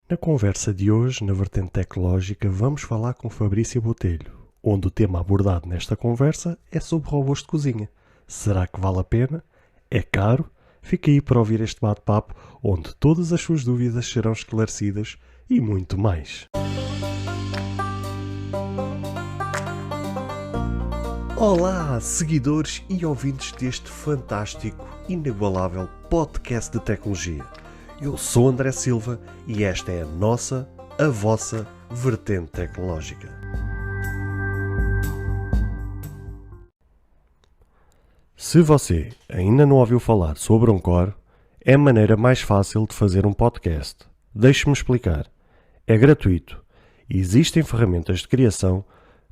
Na conversa de hoje, na vertente tecnológica, vamos falar com Fabrícia Botelho, onde o tema abordado nesta conversa é sobre robôs de cozinha. Será que vale a pena? É caro? Fica aí para ouvir este bate-papo, onde todas as suas dúvidas serão esclarecidas e muito mais. Olá, seguidores e ouvintes deste fantástico, inigualável podcast de tecnologia. Eu sou André Silva e esta é a vossa vertente tecnológica. Se você ainda não ouviu falar sobre Anchor, é a maneira mais fácil de fazer um podcast. Deixe-me explicar. É gratuito e existem ferramentas de criação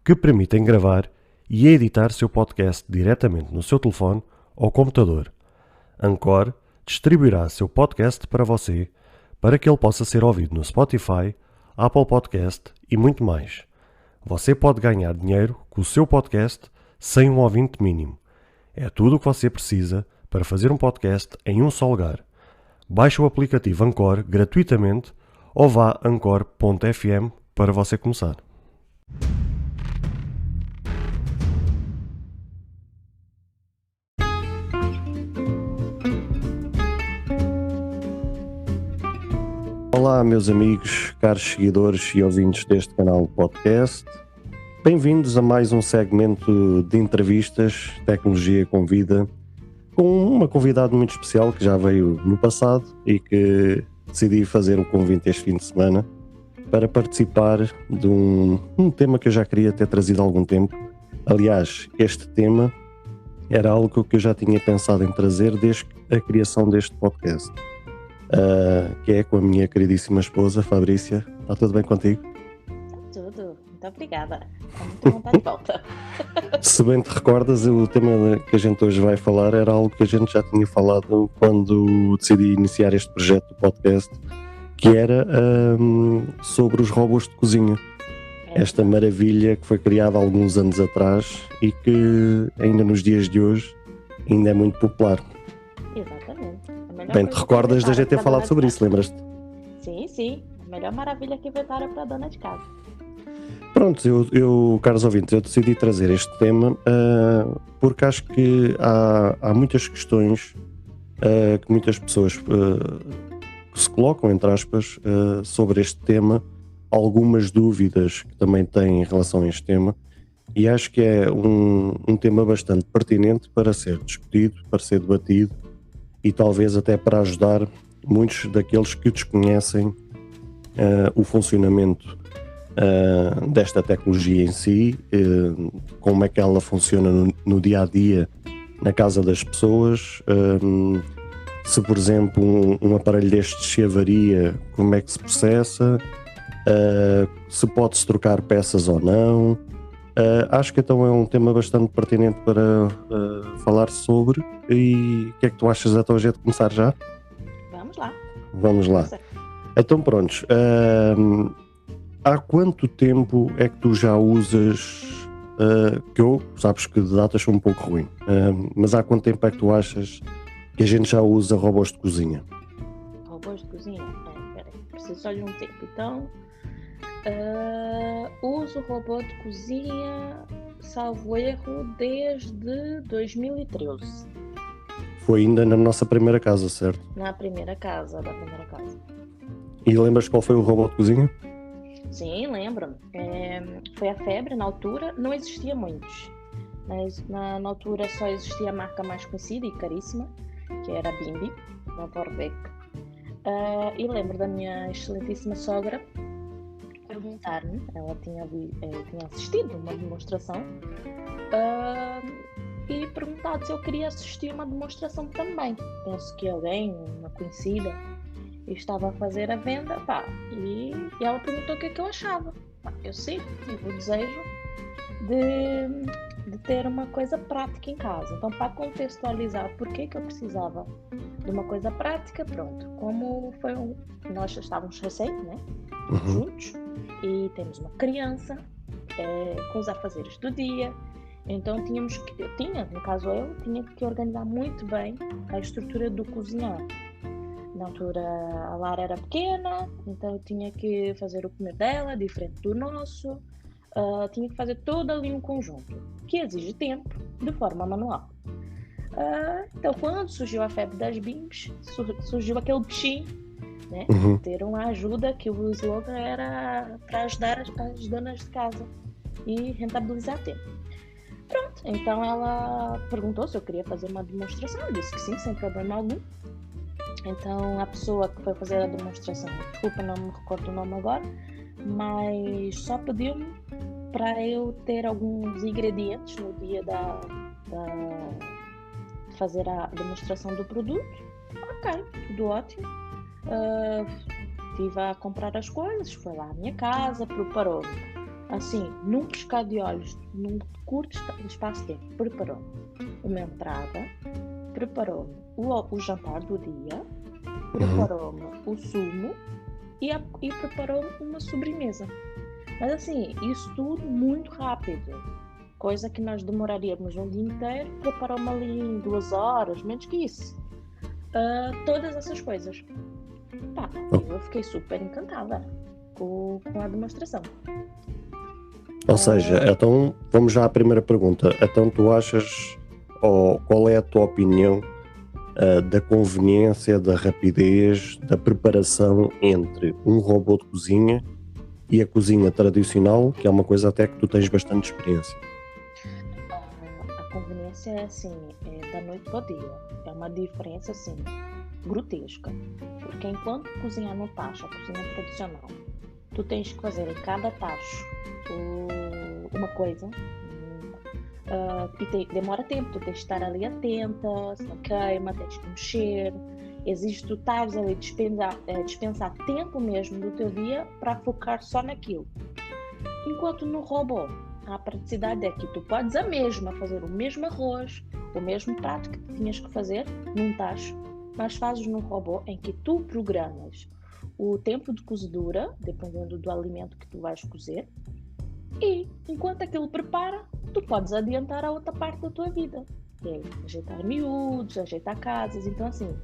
que permitem gravar e editar seu podcast diretamente no seu telefone ou computador. Anchor distribuirá seu podcast para você, para que ele possa ser ouvido no Spotify, Apple Podcast e muito mais. Você pode ganhar dinheiro com o seu podcast sem um ouvinte mínimo. É tudo o que você precisa para fazer um podcast em um só lugar. Baixe o aplicativo Anchor gratuitamente ou vá a anchor.fm para você começar. Olá, meus amigos, caros seguidores e ouvintes deste canal de podcast. Bem-vindos a mais um segmento de entrevistas Tecnologia com Vida, com uma convidada muito especial que já veio no passado e que decidi fazer o convite este fim de semana para participar de um tema que eu já queria ter trazido há algum tempo. Aliás, este tema era algo que eu já tinha pensado em trazer desde a criação deste podcast. Que é com a minha queridíssima esposa, Fabrícia. Está tudo bem contigo? Tudo, muito obrigada. Com muita vontade de volta. Se bem te recordas, o tema que a gente hoje vai falar era algo que a gente já tinha falado quando decidi iniciar este projeto do podcast, que era sobre os robôs de cozinha. Esta maravilha que foi criada há alguns anos atrás e que ainda nos dias de hoje ainda é muito popular. Exatamente. Bem, te recordas da gente ter falado sobre isso, lembras-te? Sim. A melhor maravilha que inventaram para a dona de casa. Pronto, eu, caros ouvintes, eu decidi trazer este tema porque acho que há muitas questões que muitas pessoas que se colocam, entre aspas, sobre este tema, algumas dúvidas que também têm em relação a este tema, e acho que é um tema bastante pertinente para ser discutido, para ser debatido e talvez até para ajudar muitos daqueles que desconhecem o funcionamento desta tecnologia em si, como é que ela funciona no dia a dia na casa das pessoas, se por exemplo um aparelho destes se avaria, como é que se processa, se pode-se trocar peças ou não. Acho que então é um tema bastante pertinente para falar sobre. E o que é que tu achas até hoje de começar já? Vamos lá. Então prontos. Há quanto tempo é que tu já usas, que eu, sabes que de datas sou um pouco ruim, mas há quanto tempo é que tu achas que a gente já usa robôs de cozinha? Robôs de cozinha? Peraí, preciso só de um tempo. Então, uso robô de cozinha, salvo erro, desde 2013. Foi ainda na nossa primeira casa, certo? Da primeira casa. E lembras qual foi o robô de cozinha? Sim, lembro. Foi a febre na altura, não existia muitos. Mas na altura só existia a marca mais conhecida e caríssima, que era a Bimby, da Vorbeck. E lembro da minha excelentíssima sogra perguntar-me, ela tinha assistido uma demonstração, e perguntado se eu queria assistir uma demonstração também. Penso que alguém, uma conhecida, estava a fazer a venda, e ela perguntou o que é que eu achava. Eu tive o desejo de ter uma coisa prática em casa. Então, para contextualizar por que eu precisava de uma coisa prática, pronto, como nós estávamos recém, né, juntos, e temos uma criança com os afazeres do dia, então tinha que organizar muito bem a estrutura do cozinhar. Na altura a Lara era pequena, então eu tinha que fazer o comer dela, diferente do nosso. Tinha que fazer todo ali um conjunto, que exige tempo, de forma manual. Então, quando surgiu a febre das BIMs, surgiu aquele bichinho, né? Ter uma ajuda, que o slogan era para ajudar as donas de casa e rentabilizar tempo. Pronto, então ela perguntou se eu queria fazer uma demonstração, eu disse que sim, sem problema algum. Então a pessoa que foi fazer a demonstração, desculpa, não me recordo o nome agora, mas só pediu-me para eu ter alguns ingredientes no dia de fazer a demonstração do produto. Ok, tudo ótimo. Estive a comprar as coisas, foi lá à minha casa, preparou-me. Assim, num piscar de olhos, num curto espaço de tempo, preparou-me uma entrada, preparou-me o jantar do dia, preparou-me o sumo e preparou-me uma sobremesa. Mas assim, isso tudo muito rápido. Coisa que nós demoraríamos um dia inteiro, preparou-me ali em 2 horas, menos que isso. Todas essas coisas. Pá, eu fiquei super encantada com a demonstração. Ou seja, então vamos já à primeira pergunta. Então tu achas, ou qual é a tua opinião da conveniência, da rapidez, da preparação entre um robô de cozinha e a cozinha tradicional, que é uma coisa até que tu tens bastante experiência? A conveniência é assim, da noite para o dia. É uma diferença assim, grotesca. Porque enquanto cozinhar no tacho, a cozinha tradicional, tu tens que fazer em cada tacho uma coisa, e demora tempo, tu tens de estar ali atenta, se não queima, tens que mexer, exige tu estares ali dispensar tempo mesmo do teu dia para focar só naquilo. Enquanto no robô, a praticidade é que tu podes a mesma fazer o mesmo arroz, o mesmo prato que tinhas que fazer num tacho, mas fazes num robô em que tu programas o tempo de cozedura, dependendo do alimento que tu vais cozer, e enquanto aquilo prepara, tu podes adiantar a outra parte da tua vida, que é ajeitar miúdos, ajeitar casas. Então assim,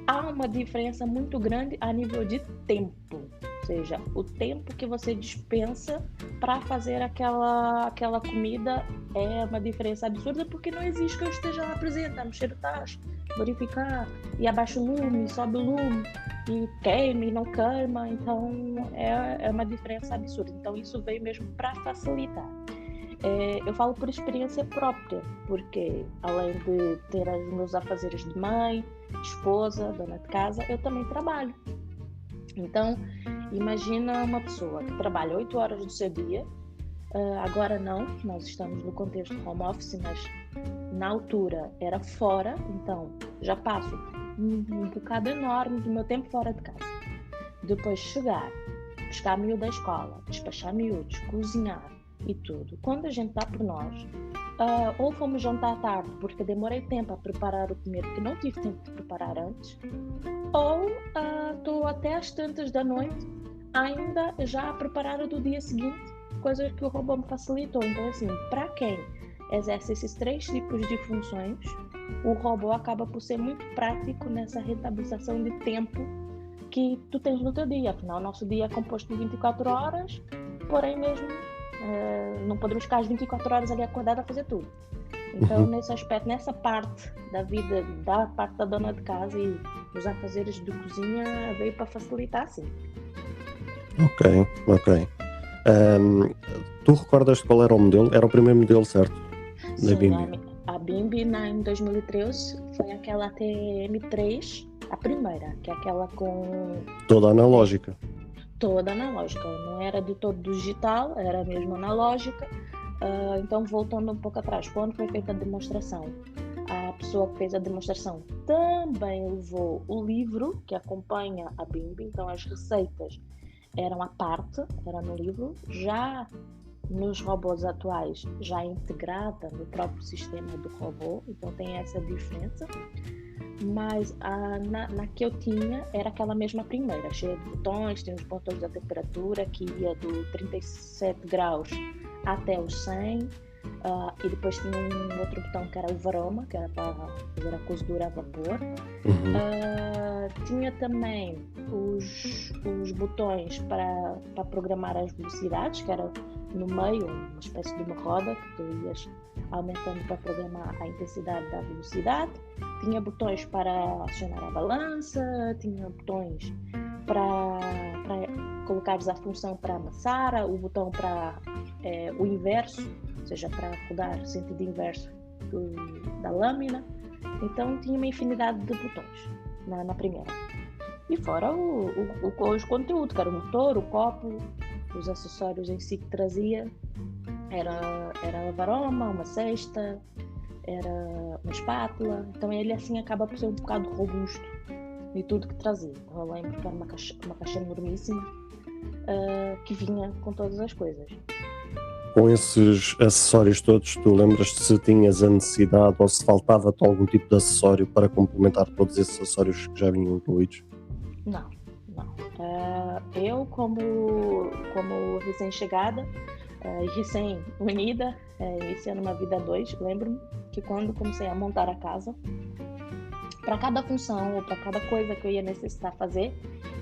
há uma diferença muito grande a nível de tempo, ou seja, o tempo que você dispensa para fazer aquela comida é uma diferença absurda, porque não existe que eu esteja lá presente, a mexer o tacho, verificar, e abaixa o lume, sobe o lume, e queima e não queima. Então é uma diferença absurda. Então isso veio mesmo para facilitar. Eu falo por experiência própria, porque além de ter os meus afazeres de mãe, esposa, dona de casa, eu também trabalho. Então, imagina uma pessoa que trabalha 8 horas do seu dia, agora não, nós estamos no contexto de home office, mas na altura era fora, então já passo um bocado enorme do meu tempo fora de casa. Depois chegar, buscar miúdo da escola, despachar miúdos, cozinhar e tudo. Quando a gente dá por nós, ou fomos jantar tarde porque demorei tempo a preparar o comer porque não tive tempo de preparar antes, ou estou até às tantas da noite ainda já a preparar o do dia seguinte, coisa que o robô me facilitou. Então assim, para quem exerce esses 3 tipos de funções, o robô acaba por ser muito prático nessa rentabilização de tempo que tu tens no teu dia. Afinal, o nosso dia é composto de 24 horas, porém mesmo não podemos ficar as 24 horas ali acordada a fazer tudo. Então, nesse aspecto, nessa parte da vida, da parte da dona de casa e dos afazeres de cozinha, veio para facilitar, sim. Ok. Tu recordas qual era o modelo? Era o primeiro modelo, certo? Sim, a Bimby em 2013 foi aquela ATM3, a primeira, que é aquela com... Toda analógica. Toda analógica, não era de todo digital, era mesmo analógica. Então, voltando um pouco atrás, quando foi feita a demonstração, a pessoa que fez a demonstração também levou o livro que acompanha a Bimby, então as receitas eram à parte, era no livro. Já nos robôs atuais, já integrada no próprio sistema do robô, então tem essa diferença. Mas na que eu tinha era aquela mesma primeira, cheia de botões, tem os botões da temperatura que ia do 37 graus até os 100, E depois tinha um outro botão que era o varoma, que era para fazer a cozedura a vapor. Uhum. Tinha também os botões para programar as velocidades, que era no meio, uma espécie de uma roda que tu ias aumentando para programar a intensidade da velocidade. Tinha botões para acionar a balança, tinha botões para colocares a função para amassar, o botão para o inverso, ou seja, para rodar sentido inverso da lâmina. Então tinha uma infinidade de botões na primeira. E fora os conteúdos, que era o motor, o copo, os acessórios em si que trazia. Era a varoma, uma cesta, era uma espátula. Então ele assim acaba por ser um bocado robusto de tudo que trazia. Eu lembro que era uma caixa enormíssima que vinha com todas as coisas. Com esses acessórios todos, tu lembras-te se tinhas a necessidade ou se faltava-te algum tipo de acessório para complementar todos esses acessórios que já vinham incluídos? Não. Eu, como recém-chegada e recém-unida, iniciando uma vida a dois, lembro-me que quando comecei a montar a casa, para cada função ou para cada coisa que eu ia necessitar fazer,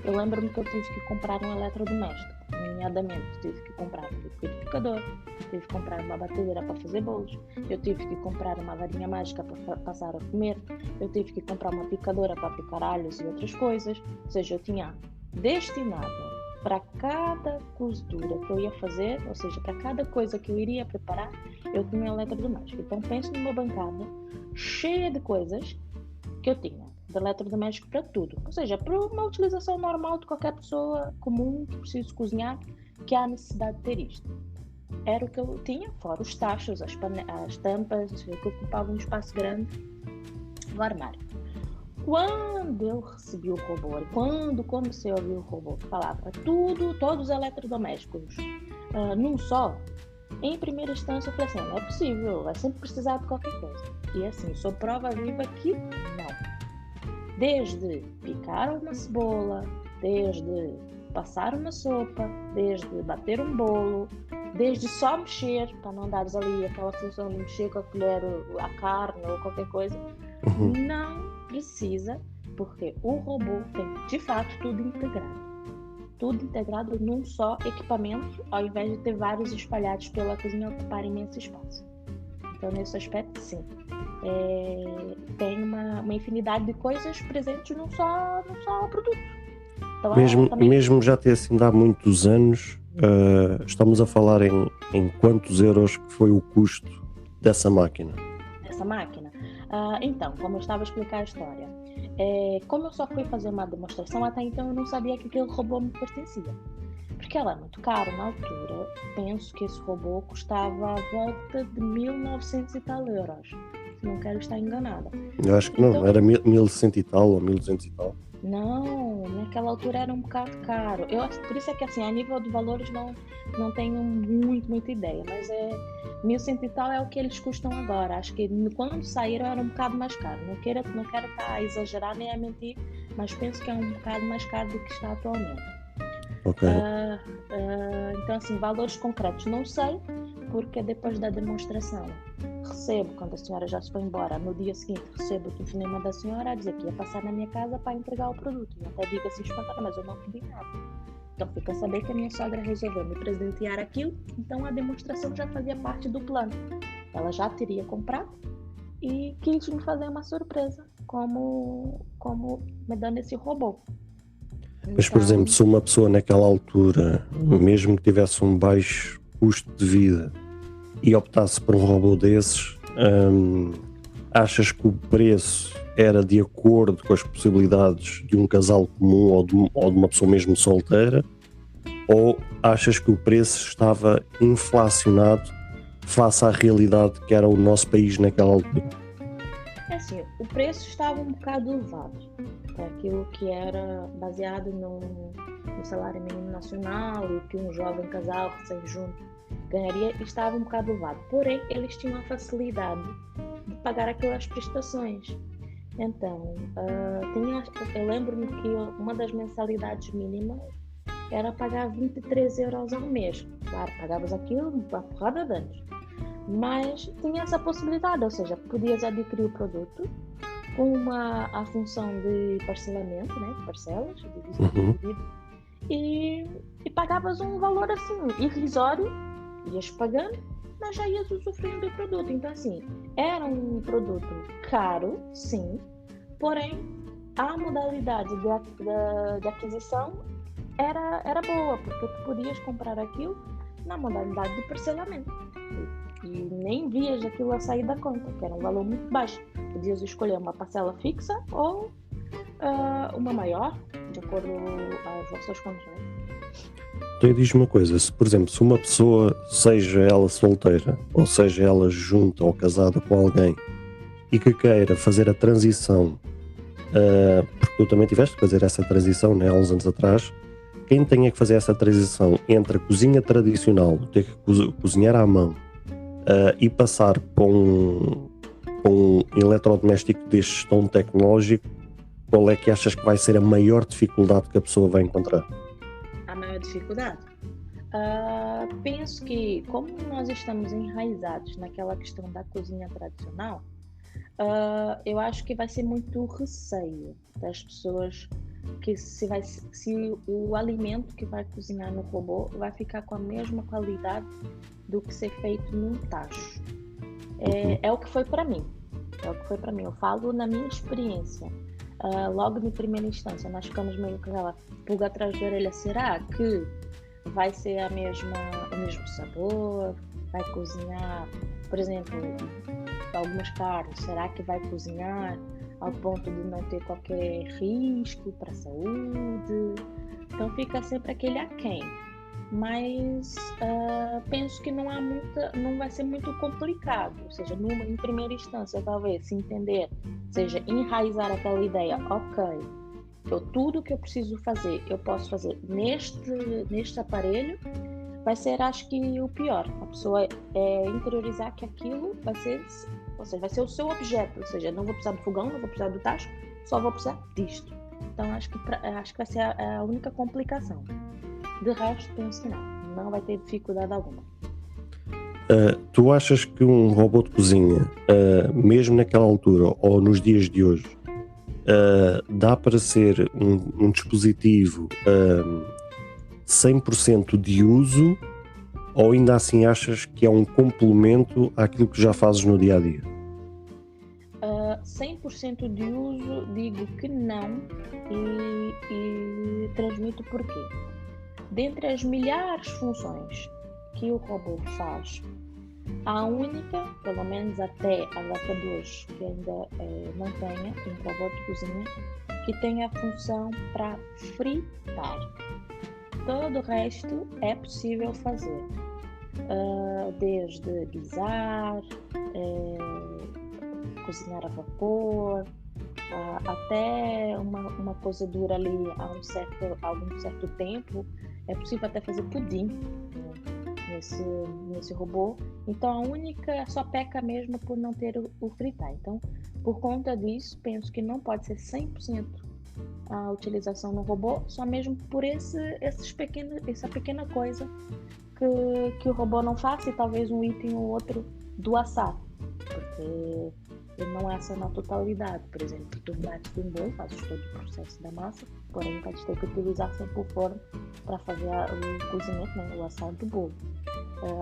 eu lembro-me que eu tive que comprar um eletrodoméstico. Nomeadamente, tive que comprar um liquidificador, tive que comprar uma batedeira para fazer bolos, eu tive que comprar uma varinha mágica para passar a comer, eu tive que comprar uma picadora para picar alhos e outras coisas. Ou seja, eu tinha destinado para cada cozedura que eu ia fazer, ou seja, para cada coisa que eu iria preparar, eu tinha eletrodoméstico. Então penso numa bancada cheia de coisas que eu tinha de eletrodoméstico para tudo, ou seja, para uma utilização normal de qualquer pessoa comum que precise cozinhar, que há necessidade de ter isto. Era o que eu tinha, fora os tachos, as tampas, que ocupavam um espaço grande no armário. Quando eu recebi o robô, quando comecei a ouvir o robô que falava todos os eletrodomésticos num só, em primeira instância eu falei assim, não é possível, vai sempre precisar de qualquer coisa. E assim, sou prova viva que não. Desde picar uma cebola, desde passar uma sopa, desde bater um bolo, desde só mexer, para não dares ali aquela função de mexer com a colher a carne ou qualquer coisa, não precisa, porque o robô tem de fato tudo integrado num só equipamento, ao invés de ter vários espalhados pela cozinha e ocupar imenso espaço. Então, nesse aspecto, sim. Tem uma infinidade de coisas presentes num só produto. Então, mesmo já ter assim há muitos anos, estamos a falar em quantos euros que foi o custo dessa máquina? Essa máquina? Então, como eu estava a explicar a história, como eu só fui fazer uma demonstração, até então eu não sabia que aquele robô me pertencia. Porque ela é muito caro na altura. Penso que esse robô custava à volta de 1.900 e tal euros. Não quero estar enganada. Eu acho que não, era 1.100 e tal ou 1.200 e tal. Não, naquela altura era um bocado caro. Por isso é que assim, a nível de valores não tenho muita ideia, mas 1.100 e tal é o que eles custam agora. Acho que quando saíram era um bocado mais caro. Não quero estar a exagerar nem a mentir, mas penso que é um bocado mais caro do que está atualmente. Okay. Então assim, valores concretos não sei, porque depois da demonstração recebo, quando a senhora já se foi embora, no dia seguinte recebo o telefonema da senhora a dizer que ia passar na minha casa para entregar o produto. E até digo assim espantada, mas eu não pedi nada. Então fica a saber que a minha sogra resolveu me presentear aquilo, então a demonstração já fazia parte do plano. Ela já teria comprado e quis me fazer uma surpresa, como me dando esse robô. Mas, por exemplo, se uma pessoa naquela altura, mesmo que tivesse um baixo custo de vida e optasse por um robô desses, achas que o preço era de acordo com as possibilidades de um casal comum ou de uma pessoa mesmo solteira? Ou achas que o preço estava inflacionado face à realidade que era o nosso país naquela altura? É assim, o preço estava um bocado elevado. Aquilo que era baseado no salário mínimo nacional e que um jovem casal recém-junto ganharia, estava um bocado elevado. Porém, eles tinham a facilidade de pagar aquelas prestações. Então, eu lembro-me que uma das mensalidades mínimas era pagar 23 euros ao mês. Claro, pagavas aquilo uma porrada de anos. Mas tinha essa possibilidade, ou seja, podias adquirir o produto com a função de parcelamento, né, de parcelas, Uhum. e pagavas um valor assim irrisório, ias pagando, mas já ias usufruindo do produto. Então, assim, era um produto caro, sim, porém a modalidade de aquisição era boa, porque tu podias comprar aquilo na modalidade de parcelamento. E nem vias aquilo a sair da conta, que era um valor muito baixo. Podias escolher uma parcela fixa ou uma maior, de acordo com as vossas condições. Então diz-me uma coisa, se por exemplo, se uma pessoa, seja ela solteira, ou seja ela junta ou casada com alguém, e que queira fazer a transição, porque tu também tiveste que fazer essa transição, né, há uns anos atrás, quem tenha que fazer essa transição entre a cozinha tradicional, ter que cozinhar à mão, e passar para um eletrodoméstico destes tão tecnológico, qual é que achas que vai ser a maior dificuldade que a pessoa vai encontrar? A maior dificuldade? Penso que, como nós estamos enraizados naquela questão da cozinha tradicional, eu acho que vai ser muito receio das pessoas que se o alimento que vai cozinhar no robô vai ficar com a mesma qualidade do que ser feito num tacho. É o que foi para mim. Eu falo na minha experiência. Logo de primeira instância, nós ficamos meio com aquela pulga atrás da orelha. Será que vai ser o mesmo sabor? Vai cozinhar, por exemplo, algumas carnes, será que vai cozinhar ao ponto de não ter qualquer risco para a saúde? Então fica sempre aquele aquém. Mas penso que não vai ser muito complicado, ou seja, em primeira instância, talvez, se entender, seja enraizar aquela ideia, ok, tudo que eu preciso fazer, eu posso fazer neste aparelho, vai ser, acho que, o pior, a pessoa interiorizar que aquilo vai ser o seu objeto, ou seja, não vou precisar do fogão, não vou precisar do tacho, só vou precisar disto. Então acho que vai ser a única complicação. De resto, penso que não vai ter dificuldade alguma. Tu achas que um robô de cozinha, mesmo naquela altura ou nos dias de hoje, dá para ser um dispositivo 100% de uso, ou ainda assim achas que é um complemento àquilo que já fazes no dia a dia? 100% de uso, digo que não, e transmito porquê. Dentre as milhares de funções que o robô faz, a única, pelo menos até a data de hoje, que ainda não tenha um robô de cozinha, que tenha a função para fritar. Todo o resto é possível fazer, desde guisar, cozinhar a vapor, até uma cozedura ali a algum certo tempo. É possível até fazer pudim, né, nesse robô. Então a única só peca mesmo por não ter o fritar. Então, por conta disso, penso que não pode ser 100% a utilização no robô, só mesmo por essa pequena coisa que o robô não faça, e talvez um item ou outro do assar, porque ele não assa na totalidade. Por exemplo, tu bates um bolo, fazes todo o processo da massa, porém vais ter que utilizar sempre o forno para fazer o cozimento, né, o assado do bolo.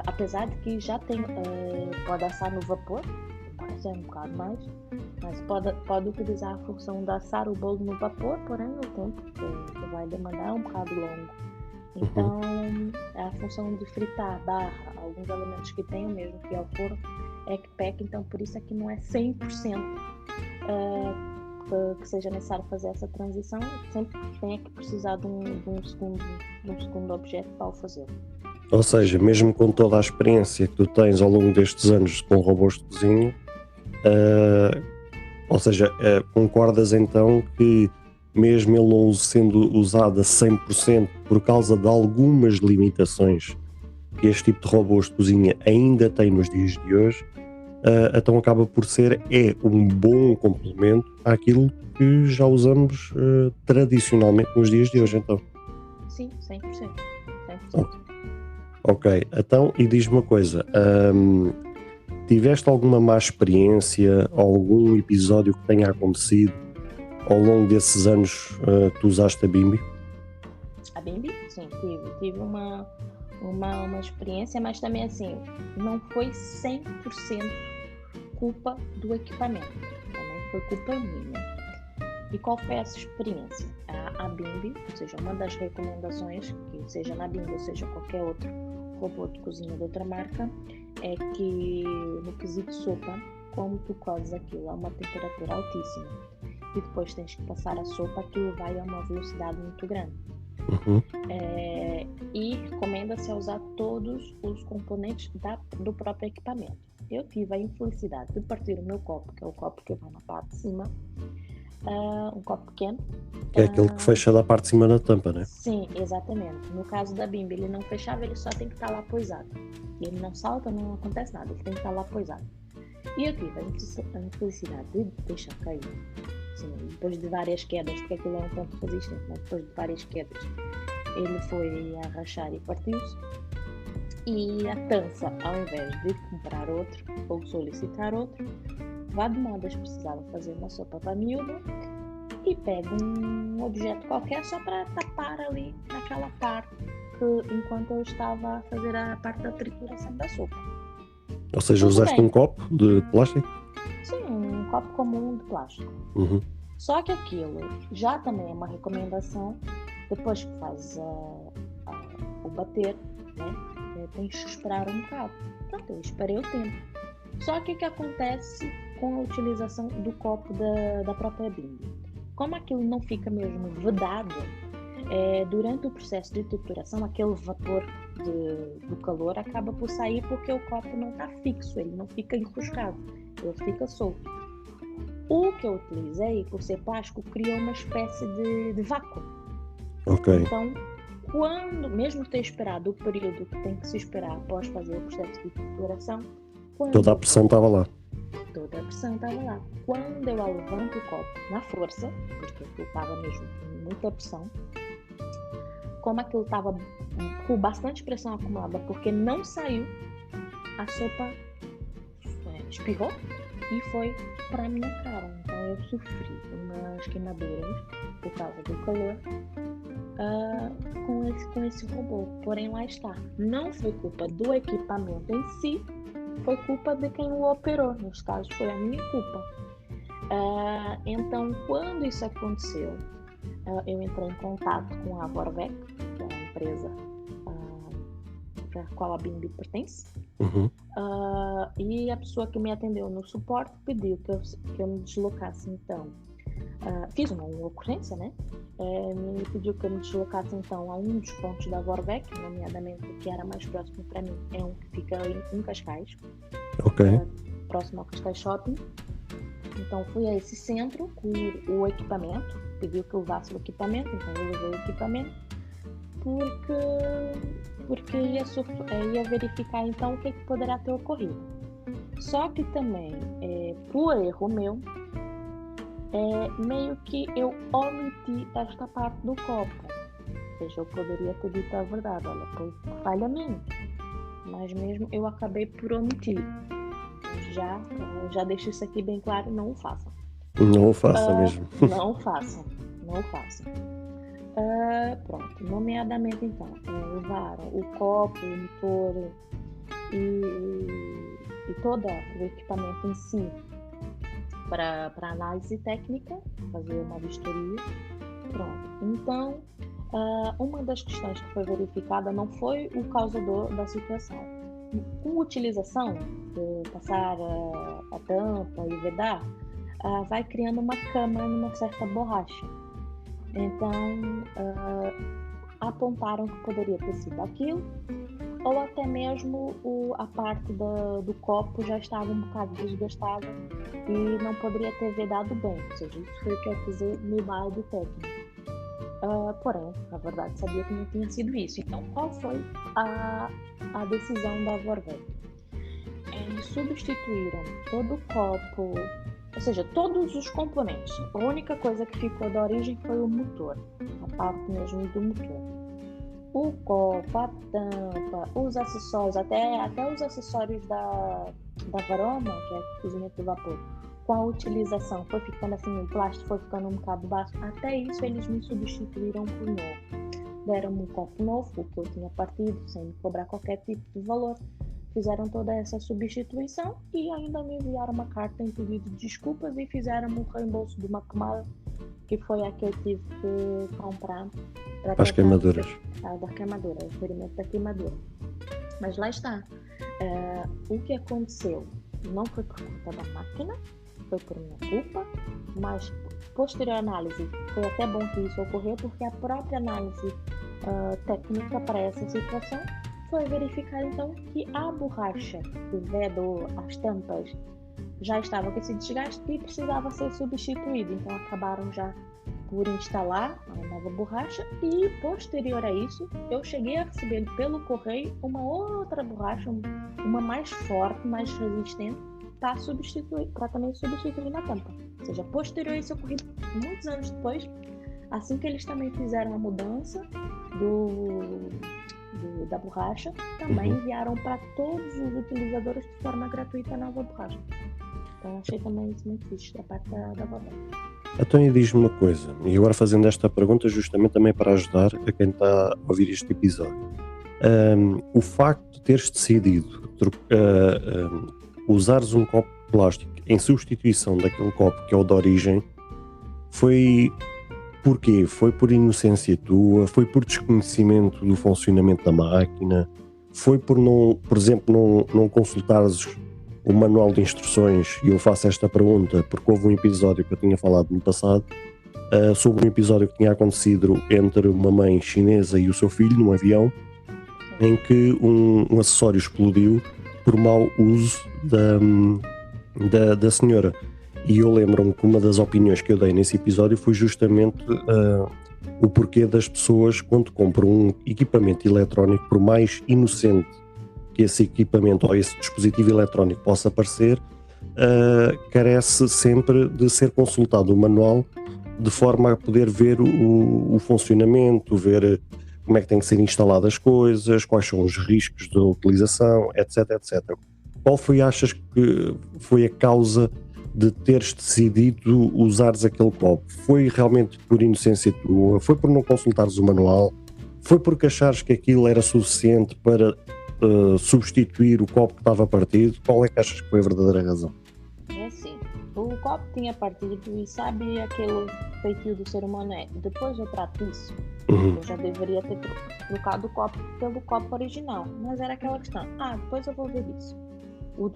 Apesar de que já tem, pode assar no vapor, parece um bocado mais, mas pode utilizar a função de assar o bolo no vapor, porém o tempo que vai demandar é um bocado longo. Então, a função de fritar, alguns elementos que tem o mesmo que é o forno, é que peca. Então por isso é que não é 100% que seja necessário fazer essa transição, sempre tem que precisar de um segundo objeto para o fazer. Ou seja, mesmo com toda a experiência que tu tens ao longo destes anos com robôs de cozinha, concordas então que mesmo ele não sendo usado a 100% por causa de algumas limitações que este tipo de robôs de cozinha ainda tem nos dias de hoje, então acaba por ser um bom complemento àquilo que já usamos tradicionalmente nos dias de hoje, então? Sim, 100%. Ok, então, e diz-me uma coisa, tiveste alguma má experiência, algum episódio que tenha acontecido ao longo desses anos que tu usaste a Bimby? A Bimby? Sim, tive uma experiência, mas também assim, não foi 100% culpa do equipamento, também foi culpa minha. E qual foi essa experiência? A Bimby, ou seja, uma das recomendações, que seja na Bimby ou seja qualquer outro robô de cozinha de outra marca, é que no quesito sopa, como tu cozes aquilo a uma temperatura altíssima e depois tens que passar a sopa, aquilo vai a uma velocidade muito grande. Uhum. E recomenda-se usar todos os componentes do próprio equipamento. Eu tive a infelicidade de partir o meu copo, que é o copo que vai na parte de cima, um copo pequeno. Que é aquele que fecha da parte de cima da tampa, né? Sim, exatamente. No caso da Bimby, ele não fechava, ele só tem que estar lá poisado. Ele não salta, não acontece nada, ele tem que estar lá poisado. E eu tive a infelicidade de deixar cair. Sim, depois de várias quedas, porque aquilo é um tanto resistente, mas depois de várias quedas, ele foi a rachar e partiu-se. E a Tança, ao invés de comprar outro ou solicitar outro, vá de modas precisava fazer uma sopa para miúda e pega um objeto qualquer só para tapar ali naquela parte que, enquanto eu estava a fazer a parte da trituração da sopa. Ou seja, Tudo usaste bem. um copo de plástico? Sim, um copo comum de plástico. Uhum. Só que aquilo já também é uma recomendação, depois que fazes o bater, né? Tens que esperar um bocado. Pronto, eu esperei o tempo. Só que o que acontece com a utilização do copo da própria Bimby? Como aquilo não fica mesmo vedado, durante o processo de trituração, aquele vapor do calor acaba por sair porque o copo não está fixo, ele não fica enroscado, ele fica solto. O que eu utilizei, por ser plástico, criou uma espécie de vácuo. Ok. Então, quando, mesmo ter esperado o período que tem que se esperar após fazer o processo de trituração, Toda a pressão estava lá. Toda a pressão estava lá. Quando eu levanto o copo na força, porque aquilo estava mesmo com muita pressão, como aquilo estava com bastante pressão acumulada, porque não saiu, a sopa espirrou e foi para a minha cara. Então eu sofri umas queimaduras por causa do calor com esse robô. Porém, lá está. Não foi culpa do equipamento em si, foi culpa de quem o operou. Neste caso, foi a minha culpa. Então, quando isso aconteceu, eu entrei em contato com a Vorvec, que é a empresa para a qual a Bimby pertence. Uhum. E a pessoa que me atendeu no suporte pediu que eu me deslocasse, então. Fiz uma ocorrência, né? Me pediu que eu me deslocasse então a um dos pontos da Vorvec, nomeadamente o que era mais próximo para mim é um que fica em Cascais, próximo ao Cascais Shopping. Então fui a esse centro com o equipamento, pediu que eu levasse o equipamento, então eu levei o equipamento porque ia verificar então o que poderá ter ocorrido. Só que também, por erro meu, meio que eu omiti esta parte do copo. Ou seja, eu poderia ter dito a verdade, olha, foi falha minha. Mas mesmo eu acabei por omitir. Já deixo isso aqui bem claro, não o façam. Não o façam mesmo. Não façam. Pronto, nomeadamente então, levaram o copo, o motor e todo o equipamento em si para análise técnica, fazer uma vistoria. Pronto. Então, uma das questões que foi verificada não foi o causador da situação. Com a utilização de passar a tampa e vedar, vai criando uma cama numa certa borracha. Então, apontaram que poderia ter sido aquilo, ou até mesmo a parte do copo já estava um bocado desgastada e não poderia ter vedado bem. Ou seja, isso foi o que eu fiz no laudo técnico. Porém, na verdade, sabia que não tinha sido isso. Então, qual foi a decisão da Vorvec? Eles substituíram todo o copo, ou seja, todos os componentes. A única coisa que ficou da origem foi o motor, a parte mesmo do motor. O copo, a tampa, os acessórios, até os acessórios da varoma, que é a cozinha por vapor, com a utilização, foi ficando assim, o plástico foi ficando um bocado baixo, até isso eles me substituíram por novo. Deram-me um copo novo, o que eu tinha partido, sem me cobrar qualquer tipo de valor. Fizeram toda essa substituição e ainda me enviaram uma carta em pedido de desculpas e fizeram o reembolso de uma pomada, que foi a que eu tive que comprar para As queimaduras. da queimadura, o experimento da queimadura. Mas lá está. O que aconteceu não foi por conta da máquina, foi por minha culpa, mas posterior análise, foi até bom que isso ocorreu, porque a própria análise técnica para essa situação foi verificar então que a borracha que vedou as tampas já estava com esse desgaste e precisava ser substituído. Então acabaram já por instalar a nova borracha e posterior a isso eu cheguei a receber pelo correio uma outra borracha, uma mais forte, mais resistente, para também substituir na tampa. Ou seja, posterior a isso ocorrido muitos anos depois, assim que eles também fizeram a mudança da borracha, também enviaram para todos os utilizadores de forma gratuita a nova borracha. Então achei também isso muito fixe da parte da Vodafone. Então, e diz-me uma coisa, e agora fazendo esta pergunta justamente também para ajudar a quem está a ouvir este episódio. O facto de teres decidido usares um copo de plástico em substituição daquele copo que é o de origem, foi porquê? Foi por inocência tua? Foi por desconhecimento do funcionamento da máquina? Foi por não, por exemplo, não consultares o manual de instruções? E eu faço esta pergunta porque houve um episódio que eu tinha falado no passado sobre um episódio que tinha acontecido entre uma mãe chinesa e o seu filho num avião, em que um acessório explodiu por mau uso da senhora. E eu lembro-me que uma das opiniões que eu dei nesse episódio foi justamente o porquê das pessoas, quando compram um equipamento eletrónico, por mais inocente que esse equipamento ou esse dispositivo eletrónico possa parecer, carece sempre de ser consultado o manual de forma a poder ver o funcionamento, ver como é que têm que ser instaladas as coisas, quais são os riscos da utilização, etc, etc. Qual achas que foi a causa de teres decidido usares aquele copo? Foi realmente por inocência tua? Foi por não consultares o manual? Foi porque achares que aquilo era suficiente para substituir o copo que estava partido? Qual é que achas que foi a verdadeira razão? É assim, o copo tinha partido e sabe aquele feitio do ser humano depois eu trato isso. Eu já deveria ter trocado o copo pelo copo original, mas era aquela questão, depois eu vou ver isso. O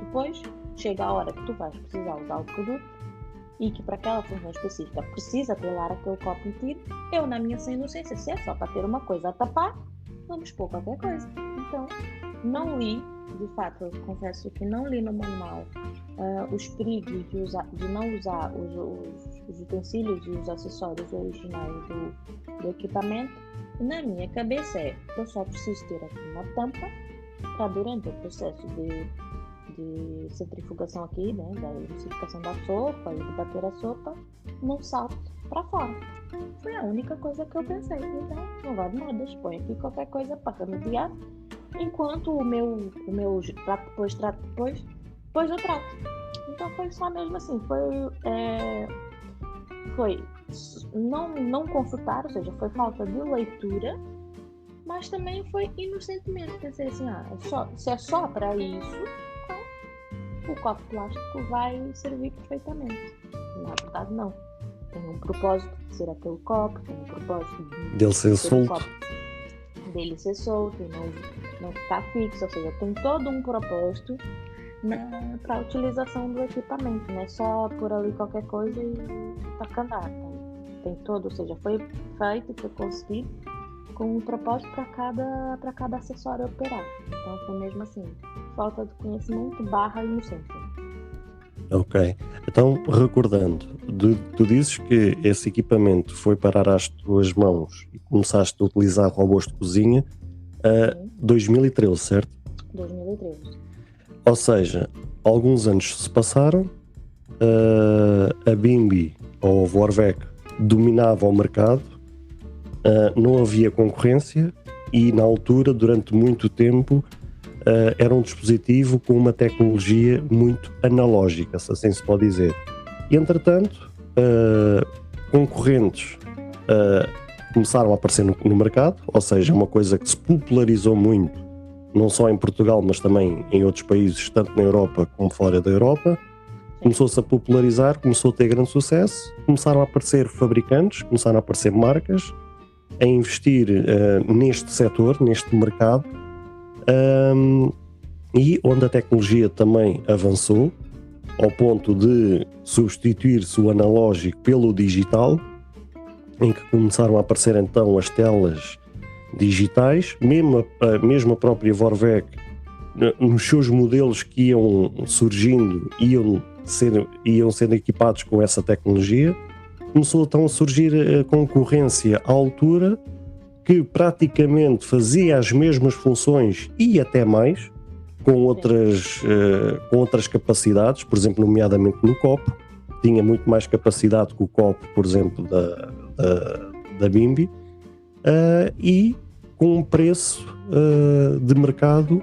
depois, chega a hora que tu vais precisar usar o produto e que para aquela função específica precisa ter lá aquele copo metido, eu na minha sem inocência, se é só para ter uma coisa a tapar, vamos pôr qualquer coisa. Então, não li, de fato, eu confesso que não li no manual os perigos de não usar os utensílios e os acessórios originais do equipamento. Na minha cabeça eu só preciso ter aqui uma tampa para durante o processo de centrifugação aqui, né, da emulsificação da sopa e de bater a sopa, não salte para fora. Foi a única coisa que eu pensei. Então, não vale nada, põe aqui qualquer coisa para remediar, enquanto o meu trato depois eu trato. Então foi só mesmo assim, foi não consultar, ou seja, foi falta de leitura, mas também foi inocentemente. Pensei assim, se é só para isso, então o copo plástico vai servir perfeitamente. Na verdade não. Tem um propósito de ser aquele copo, tem um propósito dele ser solto. Dele ser solto e não ficar fixo, ou seja, tem todo um propósito para a utilização do equipamento, não é só por ali qualquer coisa e tacar andar. Tem todo, ou seja, foi feito, foi conseguido com um propósito para cada acessório operar. Então foi mesmo assim, falta de conhecimento / inocência. Ok, então recordando, tu dizes que esse equipamento foi parar às tuas mãos e começaste a utilizar robôs de cozinha em 2013, certo? 2013. Ou seja, alguns anos se passaram, a Bimby ou a Vorwerk dominava o mercado, não havia concorrência e na altura, durante muito tempo, era um dispositivo com uma tecnologia muito analógica, se assim se pode dizer. E, entretanto, concorrentes começaram a aparecer no mercado, ou seja, uma coisa que se popularizou muito, não só em Portugal, mas também em outros países, tanto na Europa como fora da Europa. Começou-se a popularizar, começou a ter grande sucesso, começaram a aparecer fabricantes, começaram a aparecer marcas a investir neste setor, neste mercado, e onde a tecnologia também avançou ao ponto de substituir-se o analógico pelo digital, em que começaram a aparecer então as telas digitais, mesmo a própria Vorwerk, nos seus modelos que iam surgindo, iam sendo equipados com essa tecnologia. Começou então a surgir a concorrência à altura, que praticamente fazia as mesmas funções e até mais, com outras capacidades, por exemplo, nomeadamente no copo, tinha muito mais capacidade que o copo, por exemplo, da Bimby, e com um preço de mercado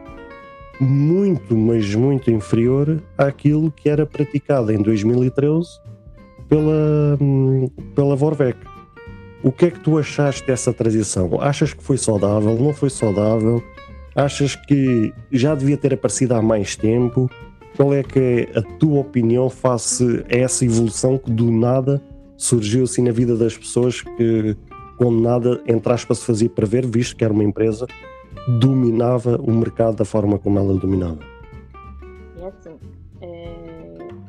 muito, mas muito inferior àquilo que era praticado em 2013 pela Vorwerk. O que é que tu achaste dessa transição? Achas que foi saudável? Não foi saudável? Achas que já devia ter aparecido há mais tempo? Qual é que é a tua opinião face a essa evolução que do nada surgiu assim na vida das pessoas, que quando nada, entre aspas, se fazia prever, visto que era uma empresa que dominava o mercado da forma como ela dominava? É assim,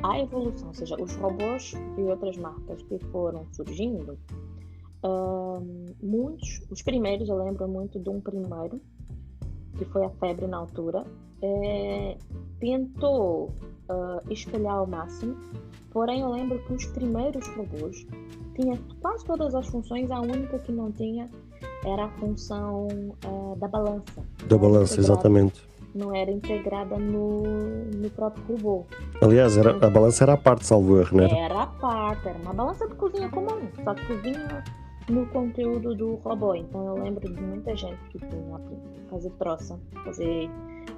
a evolução, ou seja, os robôs e outras marcas que foram surgindo, muitos, os primeiros, eu lembro muito de um primeiro, que foi a febre na altura, tentou espelhar ao máximo, porém eu lembro que os primeiros robôs tinham quase todas as funções, a única que não tinha era a função da balança. Da balança, exatamente. Não era integrada no próprio robô. Aliás, a balança era a parte, salvo erro, não era? Era a parte, era uma balança de cozinha comum, só que vinha no conteúdo do robô. Então eu lembro de muita gente que tinha fazer troça, fazer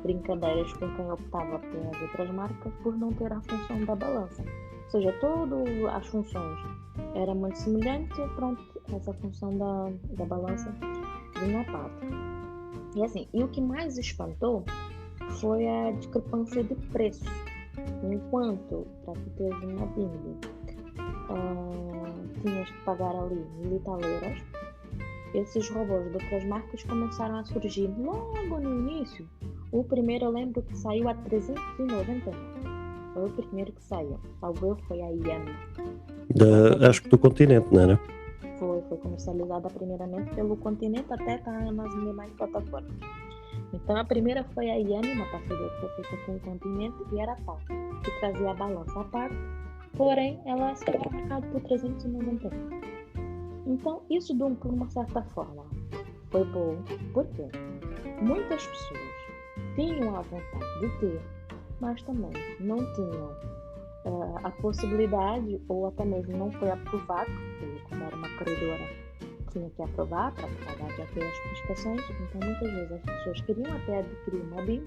brincadeiras com quem optava pelas outras marcas por não ter a função da balança. Ou seja, todas as funções eram muito semelhantes e pronto, essa função da balança vinha à parte. E assim, e o que mais espantou foi a discrepância de preço. Enquanto para tu teres uma Bimby tinhas que pagar ali 1.000 e tal euros, esses robôs de outras marcas começaram a surgir logo no início. O primeiro eu lembro que saiu a 390. Foi o primeiro que saiu. Salvo foi a Yami. Acho que do Continente, não era? Foi comercializada primeiramente pelo Continente, até tá nas demais plataformas. Então a primeira foi a Yami, uma parceria que foi feita com o Continente, e era tal, que trazia a balança à parte, porém ela saiu no mercado por 390. Então isso, de uma certa forma, foi bom, porque muitas pessoas tinham a vontade de ter, mas também não tinham a possibilidade, ou até mesmo não foi aprovado, porque como era uma credora, tinha que aprovar para pagar já aquelas prestações. Então muitas vezes as pessoas queriam até adquirir uma BIM,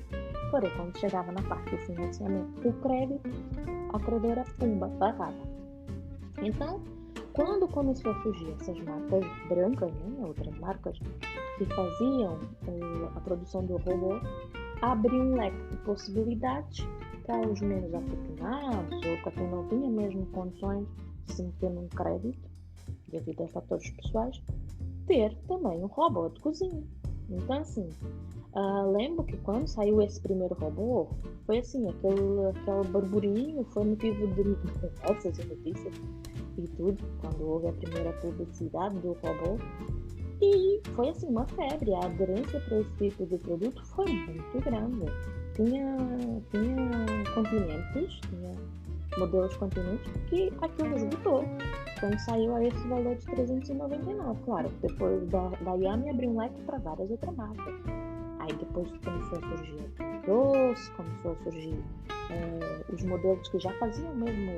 porém quando chegava na parte do financiamento do crédito, a credora, pumba, barrava. Então, quando começou a surgir essas marcas brancas, né, outras marcas que faziam a produção do robô, abriu um leque de possibilidades para os menos afortunados ou para quem não tinha mesmo condições de se meter num crédito, devido a fatores pessoais, ter também um robô de cozinha. Então assim, lembro que quando saiu esse primeiro robô, foi assim, aquele burburinho, foi motivo de conversas e notícias e tudo, quando houve a primeira publicidade do robô. E foi assim uma febre, a aderência para esse tipo de produto foi muito grande. Tinha continentes, tinha modelos continentes que aquilo esgotou. Quando saiu a esse valor de 399, claro, depois da Yami abriu um leque para várias outras marcas. Aí depois começou a surgir o doce, começou a surgir os modelos que já faziam mesmo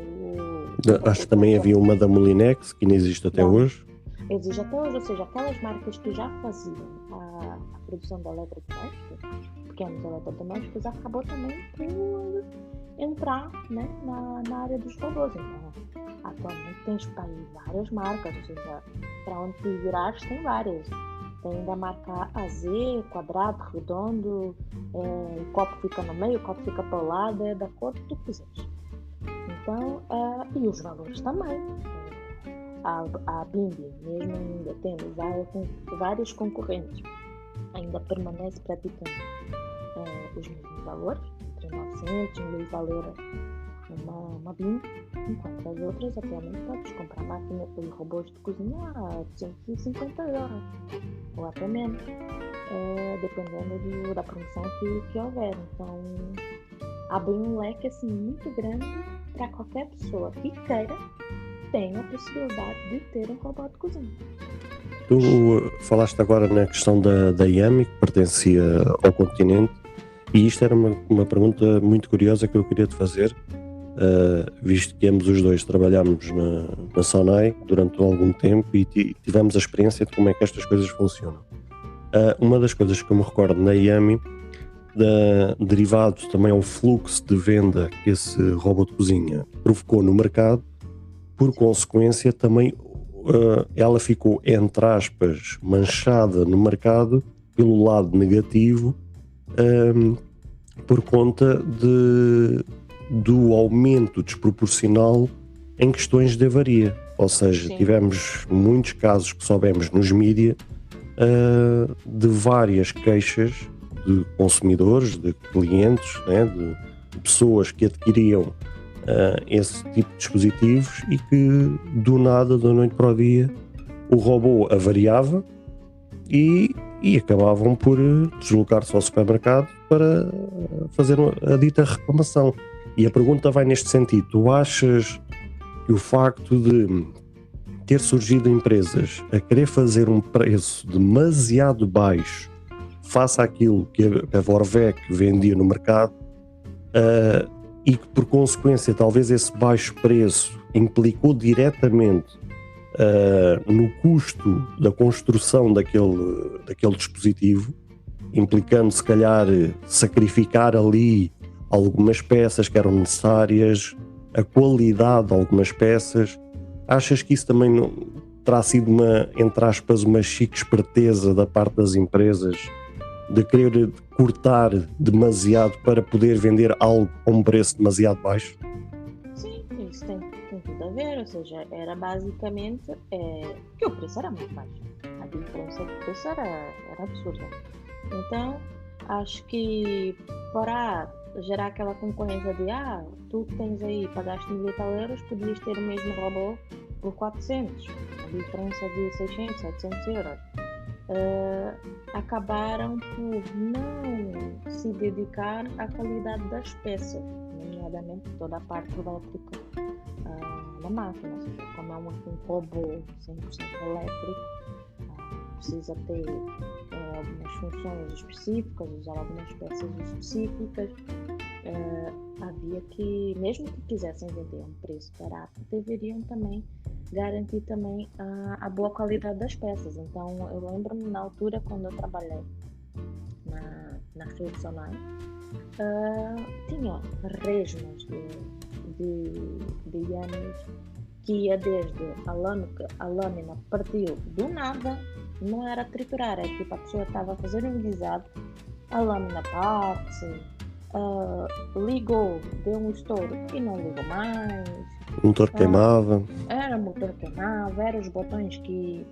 acho que também havia uma da Molinex, que ainda existe até hoje. Existe até hoje, ou seja, aquelas marcas que já faziam a produção de eletrodomésticos, pequenos eletrodomésticos, acabou também por entrar, né, na área dos robôs. Então, atualmente tens para aí várias marcas, ou seja, para onde tu virares tem várias. Tem da marca AZ, quadrado, redondo, o copo fica no meio, o copo fica para o lado, é da cor que tu quiseres. Então, e os valores também. A Bimbi, mesmo ainda tendo vários concorrentes, ainda permanece praticando os mesmos valores, entre 900 e 1000 valores uma Bimbi, enquanto as outras atualmente podes comprar máquinas e robôs de cozinha a 250 euros, ou até menos, dependendo da promoção que houver. Então, abre um leque assim, muito grande para qualquer pessoa que queira tem a possibilidade de ter um robô de cozinha. Tu falaste agora na questão da Yami, que pertencia ao continente, e isto era uma pergunta muito curiosa que eu queria te fazer, visto que ambos os dois trabalhámos na Sonai durante algum tempo e tivemos a experiência de como é que estas coisas funcionam. Uma das coisas que eu me recordo na Yami, derivado também ao fluxo de venda que esse robô de cozinha provocou no mercado, por consequência também ela ficou, entre aspas, manchada no mercado pelo lado negativo, por conta do aumento desproporcional em questões de avaria. Ou seja, Sim. tivemos muitos casos que soubemos nos mídia de várias queixas de consumidores, de clientes, né, de pessoas que adquiriam esse tipo de dispositivos e que do nada, da noite para o dia, o robô avariava e acabavam por deslocar-se ao supermercado para fazer a dita reclamação. E a pergunta vai neste sentido: tu achas que o facto de ter surgido empresas a querer fazer um preço demasiado baixo face àquilo que a Vorwerk vendia no mercado, e que por consequência talvez esse baixo preço implicou diretamente no custo da construção daquele dispositivo, implicando se calhar sacrificar ali algumas peças que eram necessárias, a qualidade de algumas peças? Achas que isso também não terá sido entre aspas, uma chique esperteza da parte das empresas de querer cortar demasiado para poder vender algo a um preço demasiado baixo? Sim, isso tem tudo a ver, ou seja, era basicamente que o preço era muito baixo, a diferença de preço era absurda. Então, acho que para gerar aquela concorrência de tu que tens aí, pagaste 1000 e tal euros, podias ter o mesmo robô por 400, a diferença de 600, 700 euros. Acabaram por não se dedicar à qualidade das peças, nomeadamente toda a parte elétrica da máquina. Ou seja, como é um robô 100% elétrico, precisa ter algumas funções específicas, usar algumas peças específicas. Havia que, mesmo que quisessem vender a um preço barato, deveriam também garantir também a boa qualidade das peças. Então, eu lembro-me na altura, quando eu trabalhei na rede Sonai, tinha resmas de Yamis que ia desde a lâmina partiu do nada, não era triturar, é tipo a pessoa estava a fazer um guisado, a lâmina parte, ligou, deu um estouro e não ligou mais. O motor queimava. Era o motor queimava, eram os botões que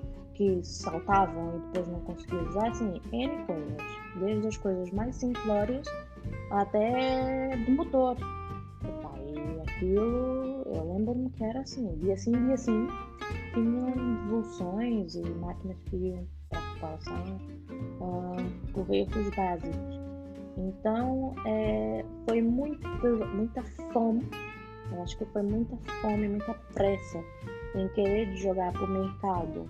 saltavam e depois não conseguia usar, assim, N coisas. Desde as coisas mais simplórias até do motor. E aquilo, eu lembro-me que era assim, dia sim, tinham devoluções e máquinas que iam para a reparação por erros básicos. Então, foi muita fome. Eu acho que foi muita fome, muita pressa em querer jogar para o mercado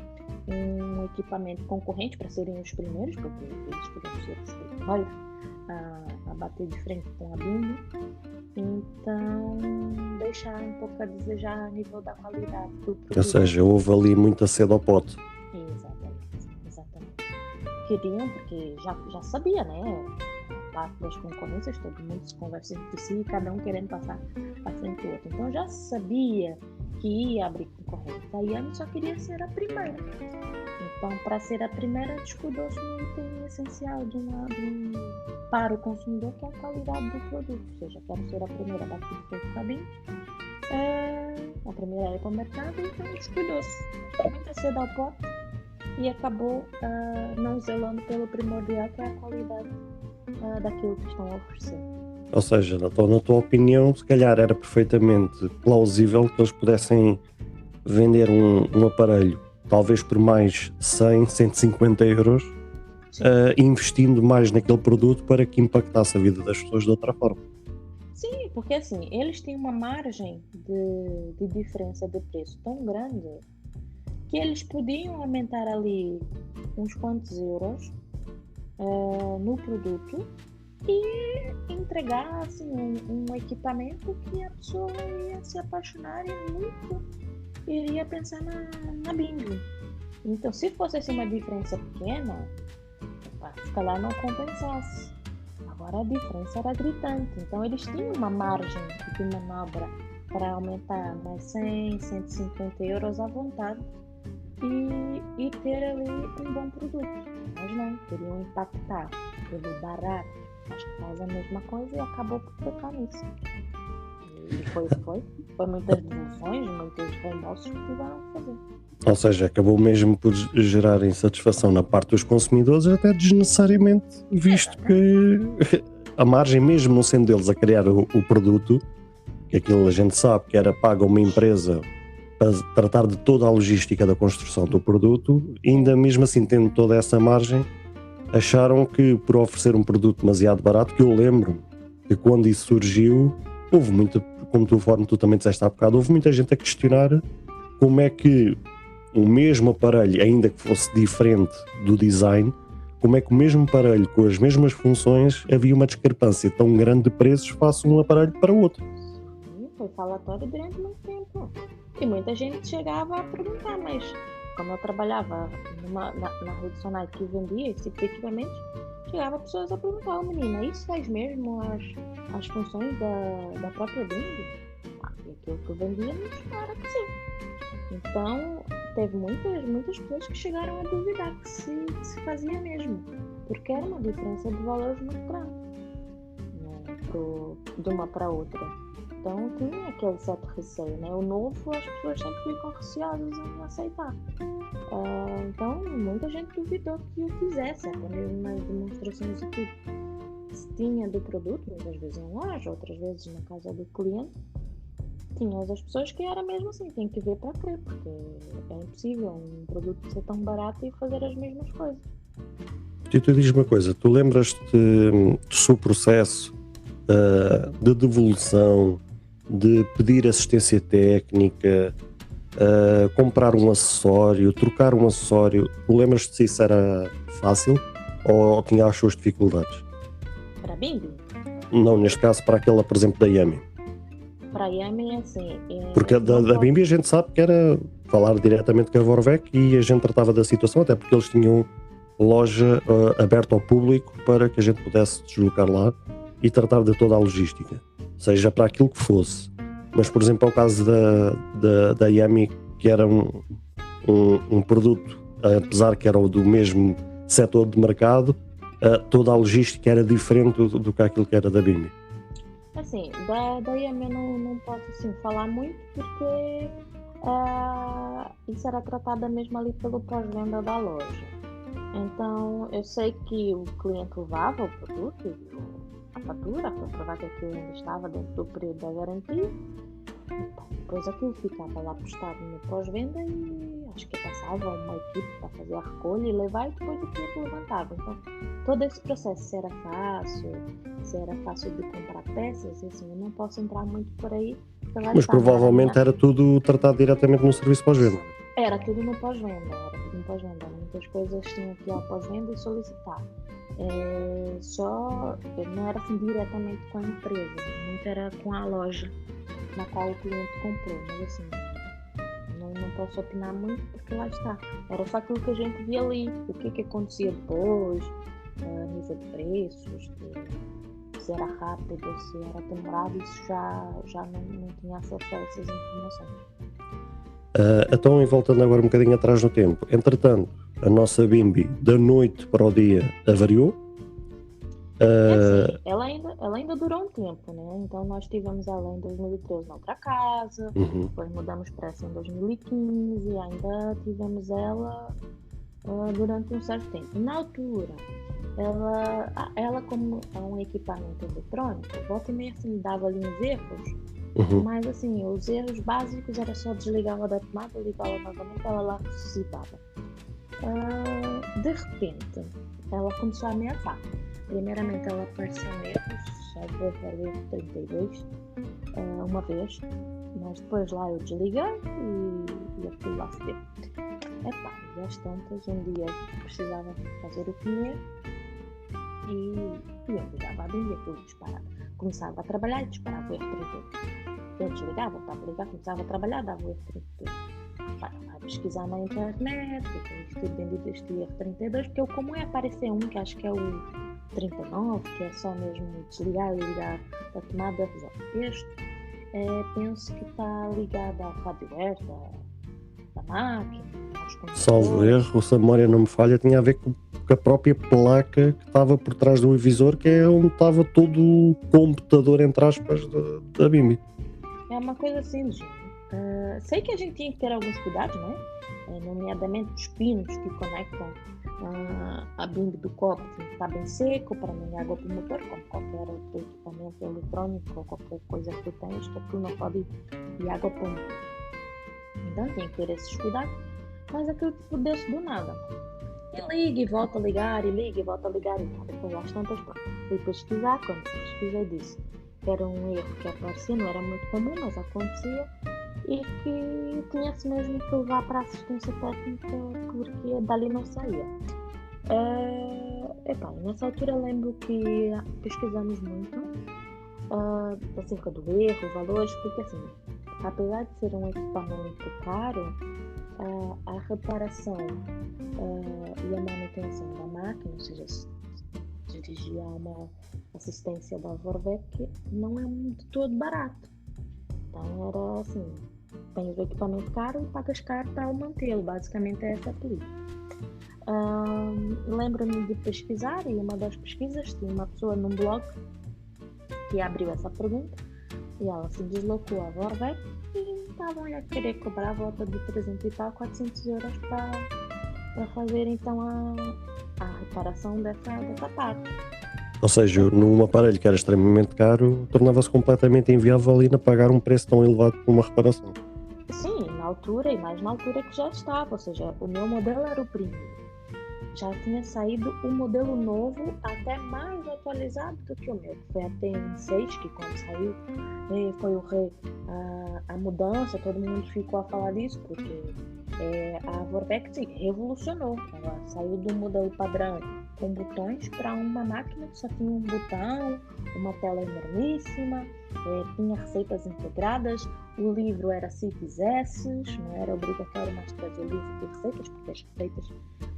um equipamento concorrente para serem os primeiros, porque eles podiam ser os primeiros a bater de frente com a Bimbi. Então, deixar um pouco a desejar a nível da qualidade do produto. Ou seja, houve ali muita sede ao pote. Exatamente. queriam, porque já sabia, né? A parte das concorrências, todo mundo se conversa entre si, cada um querendo passar à frente do outro. Então já sabia que ia abrir concorrência. A Yami só queria ser a primeira. Então, para ser a primeira, descuidou-se no item essencial para o consumidor, que é a qualidade do produto. Ou seja, quero ser a primeira daquilo que eu cabinho, a primeira a ir para o mercado, então descuidou-se. Muita cedo ao pote e acabou não zelando pelo primordial, que é a qualidade daquilo que estão a oferecer. Ou seja, na tua opinião, se calhar era perfeitamente plausível que eles pudessem vender um aparelho, talvez por mais 100, 150 euros, investindo mais naquele produto para que impactasse a vida das pessoas de outra forma. Sim, porque assim, eles têm uma margem de diferença de preço tão grande que eles podiam aumentar ali uns quantos euros no produto e entregar assim, um equipamento que a pessoa ia se apaixonar e muito iria pensar na Bimbi. Então, se fosse assim, uma diferença pequena, se calhar não compensasse. Agora a diferença era gritante, então eles tinham uma margem de manobra para aumentar mais 100, 150 euros à vontade e ter ali um bom produto. Mas não, queriam impactar pelo barato. Acho que faz a mesma coisa e acabou por tocar nisso. E foi muitas devoluções, muitos reembolsos que tiveram que fazer. Ou seja, acabou mesmo por gerar insatisfação na parte dos consumidores, até desnecessariamente, visto que a margem, mesmo não sendo deles a criar o produto, que aquilo a gente sabe que era paga uma empresa para tratar de toda a logística da construção do produto, ainda mesmo assim tendo toda essa margem, acharam que por oferecer um produto demasiado barato, que eu lembro que quando isso surgiu, houve muita, como tu também disseste há bocado, houve muita gente a questionar como é que o mesmo aparelho, ainda que fosse diferente do design, como é que o mesmo aparelho com as mesmas funções havia uma discrepância tão grande de preços face um aparelho para o outro. Sim, foi falatório durante muito tempo. E muita gente chegava a perguntar, mas como eu trabalhava na rede Sonai que vendia esse tipo de equipamentos, chegava pessoas a perguntar, oh, menina, isso faz mesmo as funções da própria Bimbi? E aquilo que vendíamos era que sim. Então, teve muitas pessoas que chegaram a duvidar que se fazia mesmo, porque era uma diferença de valores muito grande, né, de uma para outra. Então, tinha aquele certo receio, né? O novo, as pessoas sempre ficam receosas em aceitar. Então, muita gente duvidou que o fizesse, até mesmo nas demonstrações e tudo. Se tinha do produto, muitas vezes em loja, outras vezes na casa do cliente, tinha as pessoas que era mesmo assim, tem que ver para crer, porque é impossível um produto ser tão barato e fazer as mesmas coisas. E tu diz uma coisa, tu lembras-te do seu processo de devolução, de pedir assistência técnica, comprar um acessório, trocar um acessório, tu lembras-te se isso era fácil ou tinha as suas dificuldades? Para a Bimbi? Não, neste caso para aquela, por exemplo, da Yami. Para a Yami é assim... Porque da Bimbi a gente sabe que era falar diretamente com a Vorvec e a gente tratava da situação, até porque eles tinham loja aberta ao público para que a gente pudesse deslocar lá e tratar de toda a logística, seja para aquilo que fosse. Mas, por exemplo, ao caso da Yami, que era um produto, apesar que era do mesmo setor de mercado, toda a logística era diferente do que aquilo que era da Bimbi. Assim, da Yami eu não posso assim, falar muito, porque isso era tratado mesmo ali pelo pós-venda da loja. Então, eu sei que o cliente levava o produto, a fatura, para provar que aquilo ainda estava dentro do período da garantia. Depois aquilo ficava lá postado no pós-venda e acho que passava uma equipe para fazer a recolha e levar, e depois o cliente levantava. Então, todo esse processo, se era fácil de comprar peças, assim, eu não posso entrar muito por aí. Mas provavelmente era tudo tratado diretamente no serviço pós-venda. Era tudo no pós-venda, Muitas coisas tinham que ir ao pós-venda e solicitar. Só não era assim diretamente com a empresa, muito era com a loja na qual o cliente comprou, mas assim, não posso opinar muito porque lá está. Era só aquilo que a gente via ali. O que acontecia depois, a nível de preços, se era rápido, se era demorado, isso já não tinha acesso a essas informações. Então, e voltando agora um bocadinho atrás no tempo, entretanto, a nossa Bimbi da noite para o dia avariou. Assim, ela ainda durou um tempo, né? Então nós tivemos ela em 2013 noutra casa, depois mudamos para essa em 2015 e ainda tivemos ela durante um certo tempo. Na altura, ela como é um equipamento eletrônico, volta e meia assim, dava-lhe uns erros, mas assim, os erros básicos era só desligá-la da tomada, ligá-la novamente, ela lá ressuscitava. De repente, ela começou a ameaçar. Primeiramente, ela apareceu erros, já vou para o erro 32, uma vez, mas depois lá eu desliguei e aquilo lá se deu. E às tantas, um dia precisava fazer o comer e eu ligava a Bimbi, aquilo disparava. Começava a trabalhar e disparava o erro 32. Eu desligava, voltava a ligar, começava a trabalhar, dava o erro 32. Vai pesquisar na internet, ter vendido este erro 32, porque eu, como aparecer um que acho que é o 39, que é só mesmo desligar e ligar a tomada, este penso que está ligado ao hardware da máquina, aos computadores. Salvo erro, se a memória não me falha, tinha a ver com a própria placa que estava por trás do visor, que é onde estava todo o computador, entre aspas, da Bimbi. É uma coisa assim do género. Sei que a gente tinha que ter alguns cuidados, né? Nomeadamente os pinos que conectam a Bimbi do copo tem que estar bem seco para não ir água para o motor, como qualquer outro equipamento eletrônico ou qualquer coisa que tu tens, que aquilo não pode ir água para o motor. Então tem que ter esses cuidados, mas aquilo fodeu-se do nada. E liga e volta a ligar, e liga e volta a ligar, e depois às tantas, pronto. Fui pesquisar, quando pesquisei disse que era um erro que aparecia, não era muito comum, mas acontecia, e que tinha-se mesmo que levar para a assistência técnica porque dali não saía. Nessa altura lembro que pesquisamos muito acerca do erro, valores, porque assim, apesar de ser um equipamento caro, a reparação e a manutenção da máquina, ou seja, se dirigir a uma assistência da Vorwerk, não é de todo barato. Então era assim, tens o equipamento caro e pagas caro para o mantê-lo, basicamente é essa a política. Lembro-me de pesquisar e uma das pesquisas tinha uma pessoa num blog que abriu essa pergunta e ela se deslocou a Vorwerk e estavam a querer cobrar a volta de 300 e tal, 400 euros para fazer então a reparação dessa parte. Ou seja, num aparelho que era extremamente caro, tornava-se completamente inviável ainda pagar um preço tão elevado por uma reparação. Sim, na altura, e mais na altura que já estava, ou seja, o meu modelo era o primeiro. Já tinha saído um modelo novo, até mais atualizado do que o meu, que foi a TN6, que quando saiu foi a mudança, todo mundo ficou a falar disso, porque a Vorwerk revolucionou. Ela saiu do modelo padrão com botões para uma máquina que só tinha um botão, uma tela enormíssima, tinha receitas integradas, o livro era CITES S, não era obrigatório mais trazer livro de receitas, porque as receitas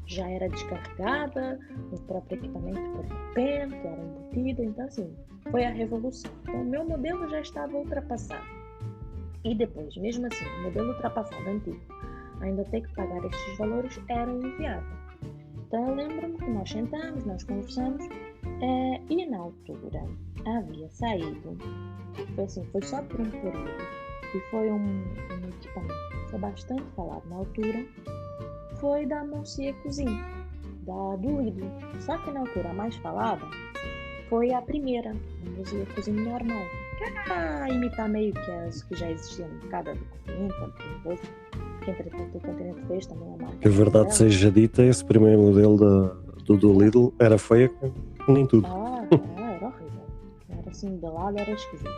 já era descarregada, o próprio equipamento por repente era embutido, então assim, foi a revolução. Então o meu modelo já estava ultrapassado. E depois, mesmo assim, o modelo ultrapassado antigo, ainda ter que pagar estes valores era inviável. Então eu lembro-me que nós sentamos, nós conversamos e na altura havia saído, foi só por um período e foi um equipamento que foi bastante falado na altura, foi da Monsieur Cousine, do Lidl. Só que na altura a mais falada foi a primeira, a Monsieur Cousine normal, que era imitar meio que as que já existiam no mercado do Continente, que entretanto o Continente fez também a marca. Que a verdade seja dita, esse primeiro modelo do Lidl era feia que nem tudo. Era horrível. Era assim, de lado era esquisita.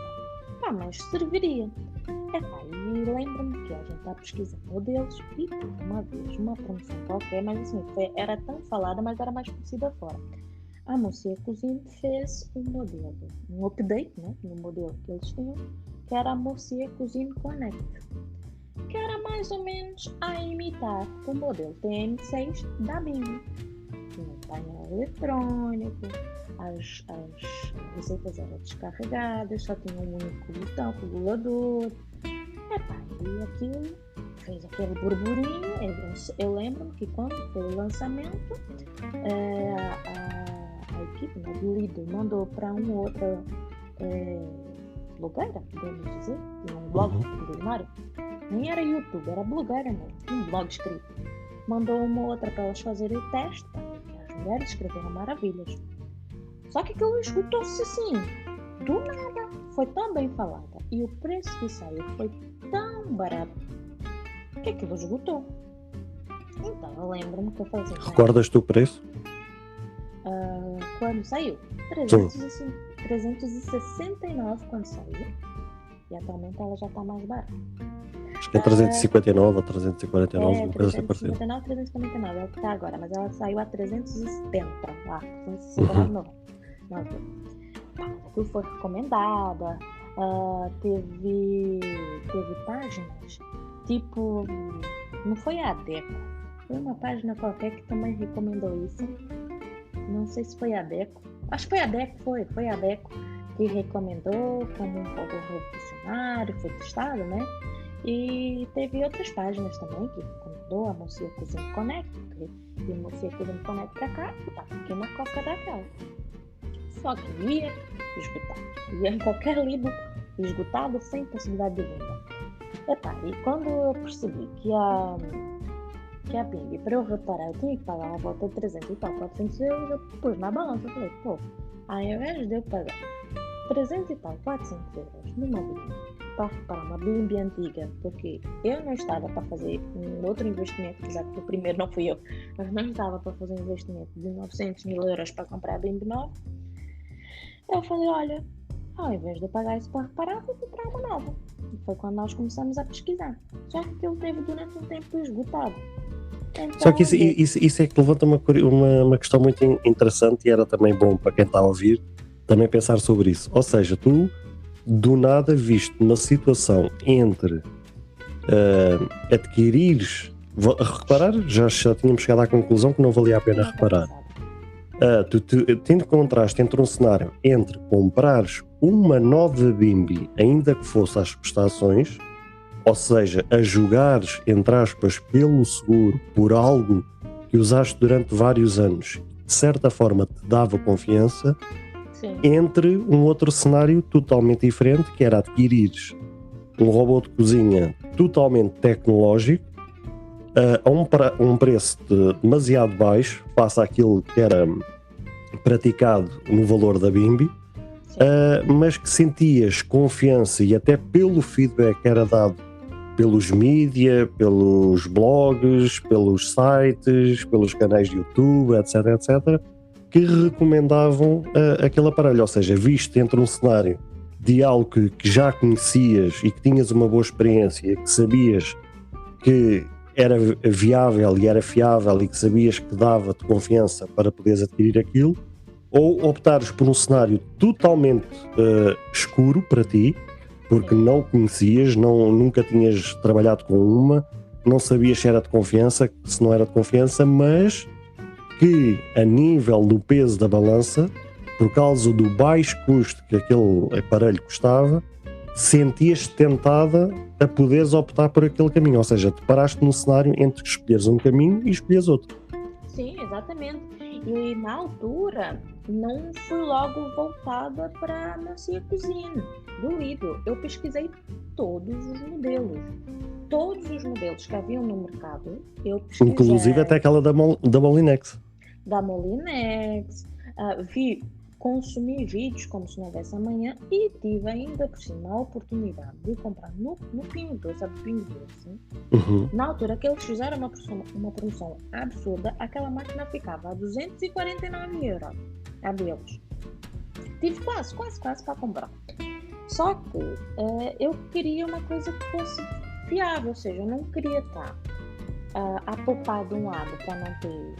Mas serviria. E lembro-me que a gente está pesquisando modelos e teve uma vez uma promoção qualquer, mas assim, era tão falada, mas era mais conhecida fora. A Monsieur Cousine fez um modelo, um update, né, no modelo que eles tinham, que era a Monsieur Cousine Connect, que era mais ou menos a imitar o modelo TM6 da Bimby. Tinha um painel eletrônico, as receitas eram descarregadas, só tinha um único botão regulador. E aquilo fez aquele burburinho. Eu lembro-me que quando foi o lançamento, a equipe do Lidl mandou para uma outra blogueira, podemos dizer, tinha um blog culinário, nem era YouTube, era blogueira mesmo, um blog escrito. Mandou uma outra para elas fazerem o teste, porque as mulheres escreveram maravilhas. Só que aquilo esgotou-se assim, do nada, foi tão bem falada e o preço que saiu foi tão barato que aquilo esgotou. Então eu lembro-me que eu falei assim, Recordas-te o preço? quando saiu? 369 quando saiu. E atualmente ela já está mais barata. Acho que é 359 ou 349, uma coisa assim parecida. 359, 349 é o que está agora, mas ela saiu a 370 lá, 369 não, aquilo foi recomendada, teve páginas, tipo, não foi a Deco, foi uma página qualquer que também recomendou isso, não sei se foi a Deco, acho que foi a Deco, foi a Deco que recomendou como um pouco revolucionário, foi testado, né? E teve outras páginas também que recomendou, a Mocia Cozinha Connect, e a Mocia Cozinha Connect pra cá, tá aqui na coca daquela. Só que ia esgotar. Ia em qualquer livro esgotado sem possibilidade de venda. E quando eu percebi que a Bimby, para eu reparar, eu tinha que pagar uma volta de 300 e tal, 400 euros, eu pus na balança. Eu falei, ao invés de eu pagar 300 e tal, 400 euros numa Bimby, para reparar uma Bimby antiga, porque eu não estava para fazer um outro investimento, apesar que o primeiro não fui eu, mas não estava para fazer um investimento de 900 mil euros para comprar a Bimby nova. Eu falei, olha, ao invés de eu pagar isso para reparar, vou comprar uma nova. E foi quando nós começamos a pesquisar. Só que aquilo teve durante um tempo esgotado. Então, só que isso é que levanta uma questão muito interessante, e era também bom para quem está a ouvir também pensar sobre isso. Ou seja, tu do nada viste uma situação entre adquirires, reparar, já tínhamos chegado à conclusão que não valia a pena reparar. Tu te encontraste entre um cenário entre comprares uma nova Bimby, ainda que fosse às prestações, ou seja, a jogares, entre aspas, pelo seguro, por algo que usaste durante vários anos, de certa forma te dava confiança, sim, entre um outro cenário totalmente diferente, que era adquirires um robô de cozinha totalmente tecnológico, a um preço demasiado baixo, face àquilo que era praticado no valor da Bimby, mas que sentias confiança, e até pelo feedback que era dado pelos mídia, pelos blogs, pelos sites, pelos canais de YouTube, etc, etc, que recomendavam aquele aparelho. Ou seja, visto entre um cenário de algo que já conhecias e que tinhas uma boa experiência, que sabias que era viável e era fiável e que sabias que dava-te confiança para poderes adquirir aquilo, ou optares por um cenário totalmente escuro para ti, porque não conhecias, nunca tinhas trabalhado com uma, não sabias se era de confiança, se não era de confiança, mas que a nível do peso da balança, por causa do baixo custo que aquele aparelho custava, sentias-te tentada a poderes optar por aquele caminho. Ou seja, te paraste num cenário entre escolheres um caminho e escolheres outro. Sim, exatamente. E na altura não fui logo voltada para a Mocia Cozinha do Lidl. Eu pesquisei todos os modelos que haviam no mercado. Eu pesquisei, inclusive até aquela da Molinex. Da Molinex, consumi vídeos como se não houvesse amanhã, e tive ainda por cima a oportunidade de comprar no Pingo Doce, a Pingo Doce. Na altura que eles fizeram uma promoção absurda, aquela máquina ficava a 249 euros, a deles. Tive quase para comprar. Só que eu queria uma coisa que fosse fiável, ou seja, eu não queria estar a poupar de um lado para não ter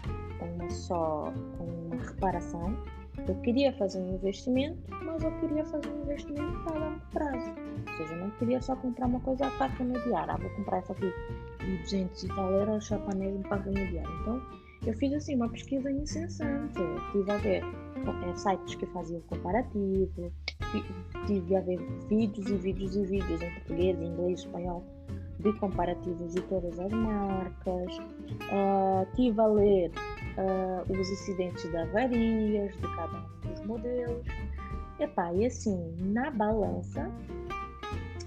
uma reparação, Eu queria fazer um investimento, mas eu queria fazer um investimento a longo prazo. Ou seja, eu não queria só comprar uma coisa para remediar. Vou comprar essa aqui de 200 e tal euros só para mesmo para remediar. Então, eu fiz assim uma pesquisa incessante. Estive a ver sites que faziam comparativo, estive a ver vídeos e vídeos e vídeos em português, inglês, espanhol, de comparativos de todas as marcas. Estive a ler os incidentes de avarias de cada um dos modelos. E assim, na balança,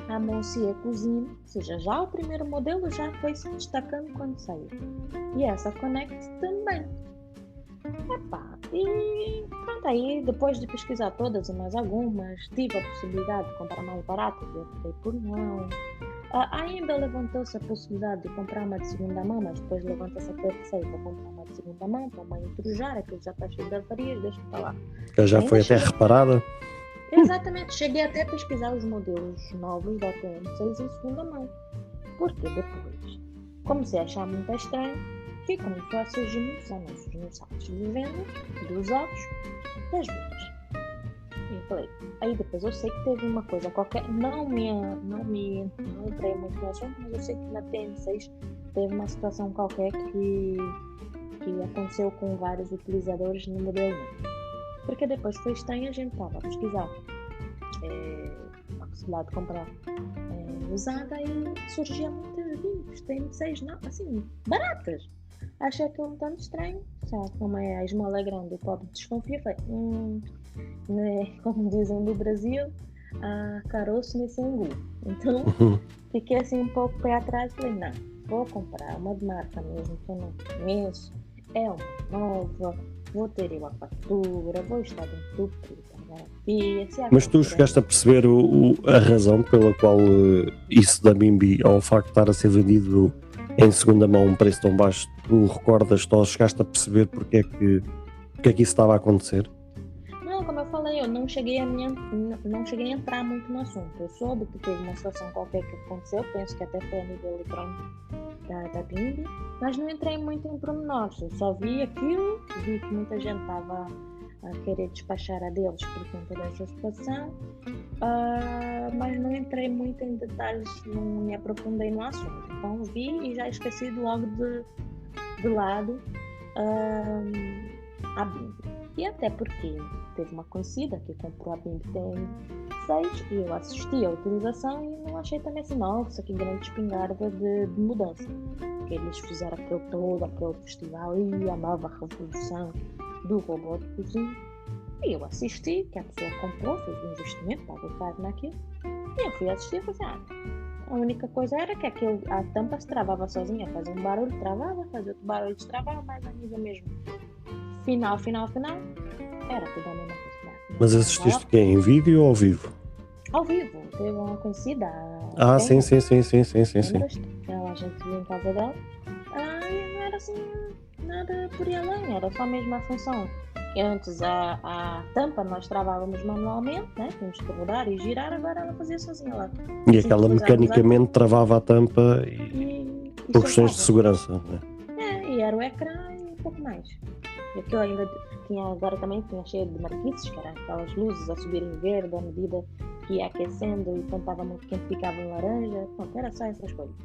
a Monsieur Cousine, ou seja, já o primeiro modelo já foi se destacando quando saiu. E essa Connect também. E pronto, aí depois de pesquisar todas e mais algumas, tive a possibilidade de comprar mais barato, eu optei por não. Ainda levantou-se a possibilidade de comprar uma de segunda mão, mas depois levanta-se a terceira para comprar uma de segunda mão, para uma intrujar, aquilo já está cheio de avarias, deixa para lá. Que já foi até reparada. Exatamente, cheguei até a pesquisar os modelos novos da TM6 em segunda mão, porque depois comecei a achar muito estranho que começou a surgir muitos anúncios nos sites de venda de usados das vendas. E eu falei, aí depois eu sei que teve uma coisa qualquer, não entrei muito no assunto, mas eu sei que na TM6 teve uma situação qualquer que aconteceu com vários utilizadores no modelo 1. Porque depois foi estranho, a gente estava a pesquisar a possibilidade de comprar usada e surgia muitas vídeos, TM6, não, assim, baratas. Achei aquilo um tanto estranho, sabe? Como a esmola é grande, o pobre desconfia, falei, né? Como dizem no Brasil, a caroço nesse angu. Então, fiquei assim um pouco pé atrás, falei, não, vou comprar uma de marca mesmo que eu não conheço, é uma nova, vou ter eu a fatura, vou estar dentro do período da garantia. Mas tu chegaste a perceber a razão pela qual isso da Bimby, ao facto de estar a ser vendido em segunda mão um preço tão baixo, tu recordas, tu chegaste a perceber porque é que isso estava a acontecer? Não, como eu falei, eu não cheguei a entrar muito no assunto. Eu soube que teve uma situação qualquer que aconteceu, penso que até foi a nível eletrônico da Bimby, mas não entrei muito em pormenores. Eu só vi aquilo, vi que muita gente estava a querer despachar a deles por conta dessa situação, mas não entrei muito em detalhes, não me aprofundei no assunto. Então vi e já esqueci logo de lado a Bimby. E até porque teve uma conhecida que comprou a Bimby TM6 e eu assisti a utilização e não achei também assim, nossa, que grande espingarda de mudança. Porque eles fizeram aquele festival e a nova revolução do robô de cozinha. E eu assisti, que a pessoa comprou, fez um investimento, pagou caro naquilo. E eu fui assistir e falei, a única coisa era que a tampa se travava sozinha, fazia um barulho, travava, fazia outro barulho, destravava, mas a nível mesmo final, era tudo a mesma coisa. Mas assististe quê? Em vídeo ou ao vivo? Ao vivo, teve uma conhecida. Sim. A gente viu em casa dela. E não era assim nada por aí além, era só a mesma função. Que antes a tampa nós travávamos manualmente, né? Tínhamos que rodar e girar, agora ela fazia sozinha lá. E aquela mecanicamente travava a tampa e por questões de segurança, né? E era o ecrã e um pouco mais. E aquilo ainda agora também tinha cheio de marquices, que eram aquelas luzes a subir em verde à medida que ia aquecendo e quando estava muito quente ficava em laranja. Pronto, era só essas coisas.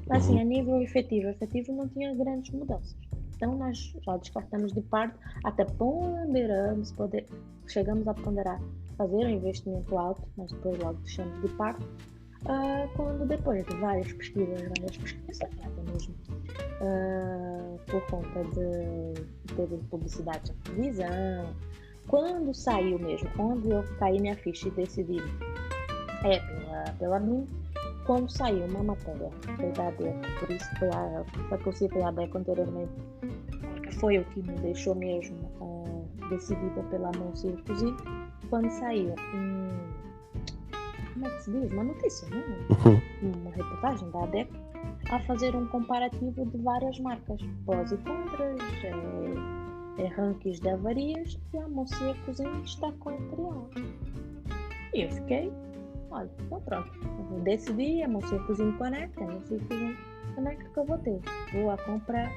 Mas assim, a nível efetivo não tinha grandes mudanças. Então nós já descartamos de parte, até chegamos a ponderar fazer um investimento alto, mas depois logo deixamos de parte, quando depois de várias pesquisas, até mesmo por conta de publicidade na televisão, quando saiu mesmo, quando eu caí minha ficha e decidi pela mim, quando saiu uma matéria da ADECO, por isso foi possível a ADECO anteriormente, foi o que me deixou mesmo decidida pela Monsieur Cousine, quando saiu como é que se diz? Uma notícia, né? Uma reportagem da ADECO a fazer um comparativo de várias marcas, pós e contras, rankings de avarias, e a Monsieur Cousine destacou entre elas. E eu fiquei, olha, então pronto, eu decidi, a Monsieur Cousine Connect, que eu vou ter. Vou a comprar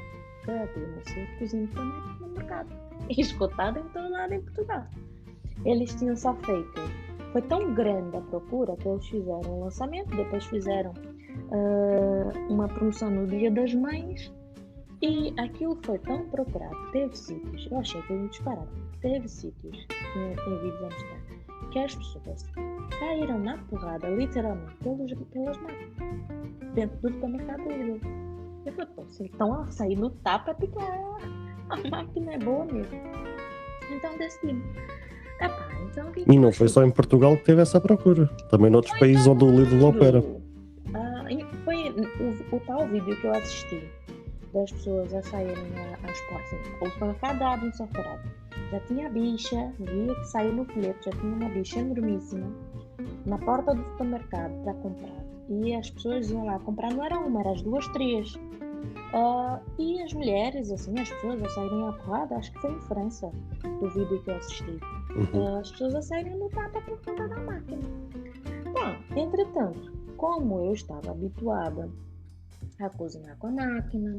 a Monsieur Cousine Connect no mercado. e esgotado em todo lado em Portugal. Eles tinham só feito, foi tão grande a procura que eles fizeram um lançamento, depois fizeram uma promoção no Dia das Mães, e aquilo foi tão procurado, teve sítios, eu achei aquilo disparado, teve sítios, tem vídeos a mostrar, que as pessoas caíram na porrada, literalmente, pelas máquinas, dentro do supermercado Lidl. Eu falei, pô, vocês estão a sair no tapa é porque a máquina é boa mesmo. Então decidimos. Então, E não foi só em Portugal que teve essa procura, também noutros países onde o Lidl opera. Foi o tal vídeo que eu assisti das pessoas a saírem às portas. O supermercado abre um separado. Já tinha a bicha, via que saiu no folheto, já tinha uma bicha enormíssima na porta do supermercado para comprar. E as pessoas iam lá comprar, não era uma, eram as duas, três. E as mulheres, assim, as pessoas a saírem à porrada, acho que foi em França, do vídeo que eu assisti. As pessoas a saírem no tapa por conta da máquina. Entretanto, como eu estava habituada a cozinhar com a máquina,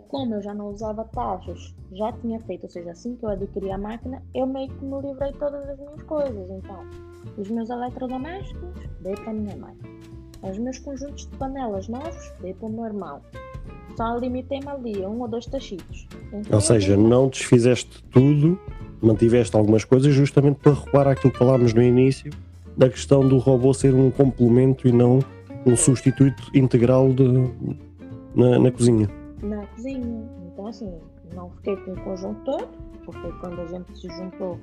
como eu já não usava tachos, já tinha feito, ou seja, assim que eu adquiri a máquina, eu meio que me livrei de todas as minhas coisas. Então, os meus eletrodomésticos, dei para a minha mãe. Os meus conjuntos de panelas novos, dei para o meu irmão. Só limitei-me ali a 1 ou 2 tachitos. Então, ou seja, não desfizeste tudo, mantiveste algumas coisas justamente para recuar àquilo que falámos no início, da questão do robô ser um complemento e não um substituto integral na cozinha. Na cozinha. Então, assim, não fiquei com o conjunto todo, porque quando a gente se juntou,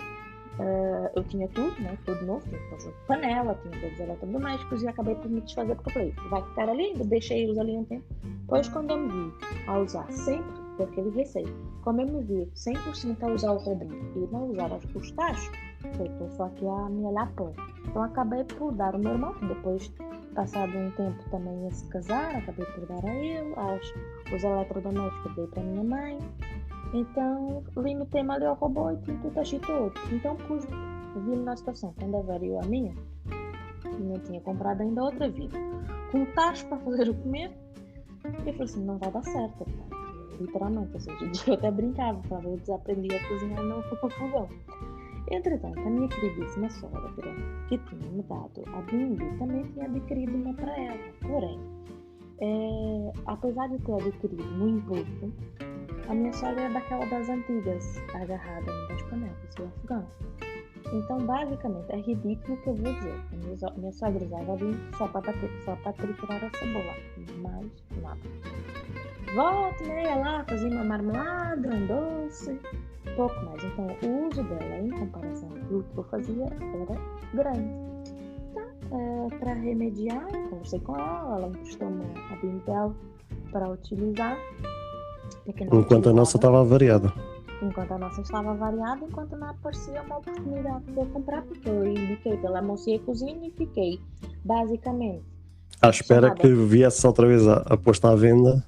eu tinha tudo, né? Tudo novo, tinha conjunto de panela, tinha todos os eletrodomésticos e acabei por me desfazer porque eu falei, vai ficar ali, deixei-os ali um tempo. Depois, quando eu me vi a usar sempre, por aquele receio, como eu me vi 100% a usar o robô e não usar os tachos, eu estou só aqui a me olhar pô. Então, acabei por dar ao meu irmão, que depois, passado um tempo, também ia se casar, acabei por dar a ele, os eletrodomésticos dei para minha mãe. Então, limitei-me ali ao robô e tinha tudo achei todo. Então, vi-me na situação, quando avariou a minha, não tinha comprado ainda outra vida. Com o tacho para fazer o comer, eu falei assim, não vai dar certo, tá? Literalmente, ou seja, eu até brincava, eu desaprendi a cozinhar no fogão. Entretanto, a minha queridíssima sogra, que tinha me dado a Bimbi, também tinha adquirido uma para ela. Porém, apesar de ter adquirido no impulso, a minha sogra é daquela das antigas, agarrada nas panelas e o fogão. Então, basicamente, é ridículo o que eu vou dizer. Minha sogra usava a Bimbi só para triturar a cebola, mais nada. Volta e meia lá, fazia uma marmelada, um doce, pouco mais. Então, o uso dela, em comparação com o que eu fazia, era grande. Então, para remediar, conversei com ela emprestou-me a Bimbi dela para utilizar. Enquanto a nossa estava avariada. Enquanto a nossa estava variada, enquanto não aparecia uma oportunidade de eu comprar, porque eu indiquei pela Moncia Cozinha e fiquei, basicamente... À espera que viesse outra vez a posta à venda.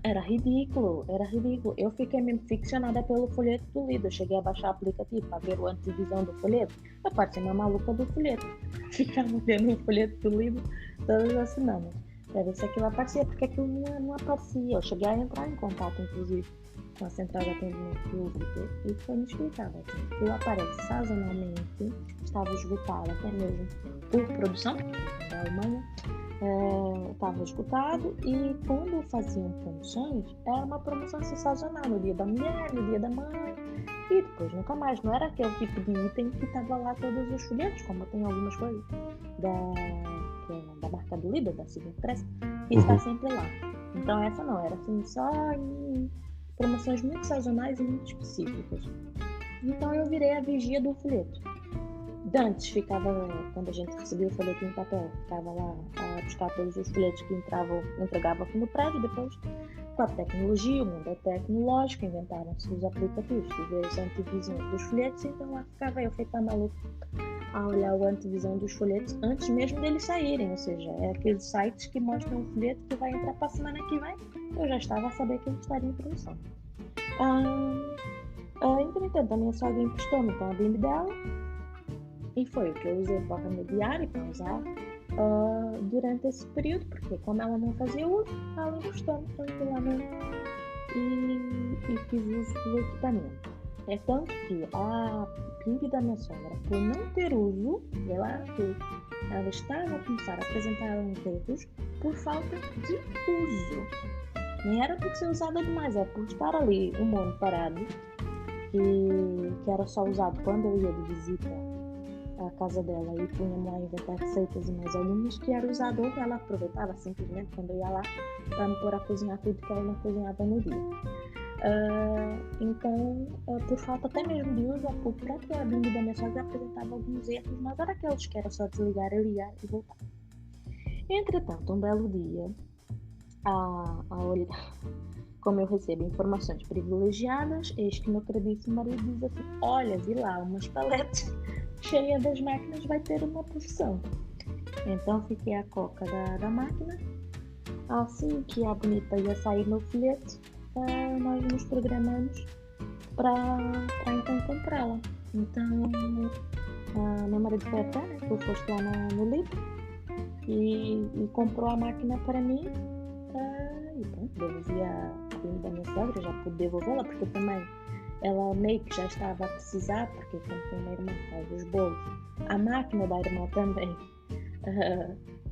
Era ridículo. Eu fiquei mesmo ficcionada pelo folheto do Lidl. Eu cheguei a baixar o aplicativo para ver o antivisão do folheto. Eu parecia uma maluca do folheto. Ficava vendo o folheto do Lidl todas as semanas. Para ver se aquilo aparecia, porque aquilo não aparecia. Eu cheguei a entrar em contato, inclusive, com a central de atendimento público e foi me explicado. Aquilo aparece sazonalmente, estava esgotado até mesmo por produção, porque da Alemanha, estava esgotado e quando faziam promoções, era uma promoção sazonal, no dia da mulher, no dia da mãe e depois nunca mais. Não era aquele tipo de item que estava lá todos os folhetos, como tem algumas coisas da marca do Lidl, da Sigma Cresce, que está sempre lá. Então essa não, era assim só em promoções muito sazonais e muito específicas. Então eu virei a vigia do folheto. Antes ficava, quando a gente recebia o folheto em papel, ficava lá a buscar todos os folhetos que entregava aqui no prédio. Depois, com a tecnologia, o mundo é tecnológico, inventaram-se os aplicativos de ver os antivisões dos folhetos, então lá ficava eu feita maluca a olhar o antivisão dos folhetos antes mesmo deles saírem, ou seja, é aqueles sites que mostram o folheto que vai entrar para a semana que vem, eu já estava a saber que ele estaria em produção. Entretanto, a minha sogra emprestou-me então a Bimbi dela, e foi o que eu usei para remediar e para usar durante esse período, porque como ela não fazia uso, ela emprestou-me tranquilamente e fiz uso do equipamento. É tanto que a Bimbi da minha sogra, por não ter uso, ela estava a começar a apresentar uns erros por falta de uso. Nem era por ser usada demais, era por estar ali um monte parado, que era só usado quando eu ia de visita à casa dela e punha-me lá a inventar receitas e mais algumas, que era usado ou ela aproveitava simplesmente quando eu ia lá para me pôr a cozinhar tudo que ela não cozinhava no dia. Então, por falta até mesmo de uso, a própria Bimbi da minha sogra apresentava alguns erros, mas era aqueles que era só desligar, ligar e voltar. Entretanto, um belo dia, como eu recebo informações privilegiadas, eis que meu queridíssimo marido diz assim: olha, vi lá umas paletes cheias das máquinas, vai ter uma porção. Então fiquei à coca da máquina. Assim que a bonita ia sair no folheto, nós nos programamos para então comprá-la. Então meu marido foi até, né, que eu foste lá no Lidl e comprou a máquina para mim. E pronto, devolvi a Bimbi da minha sogra, já pude devolvê-la, porque também ela meio que já estava a precisar, porque como tem uma irmã que faz os bolos, a máquina da irmã também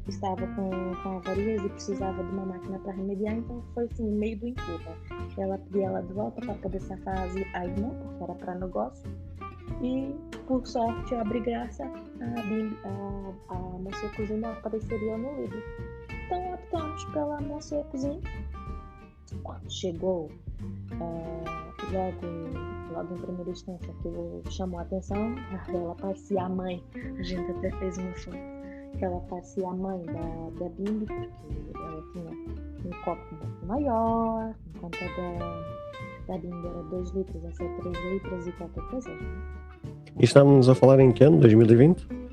estava com avarias e precisava de uma máquina para remediar, então foi assim, meio do empurra. Ela pediu ela de volta para poder safar a irmã, porque era para negócio, e por sorte, abre graça, a moça cozinha apareceria no livro. Então optamos pela moça cozinha. Quando chegou, logo em primeira instância, aquilo chamou a atenção, ela parecia a mãe, a gente até fez uma foto, que ela parecia a mãe da Bimbi, porque ela tinha um copo muito maior, enquanto a da Bimbi era 2 litros, essa é 3 litros e qualquer coisa. E estamos a falar em que ano? 2020? 2020.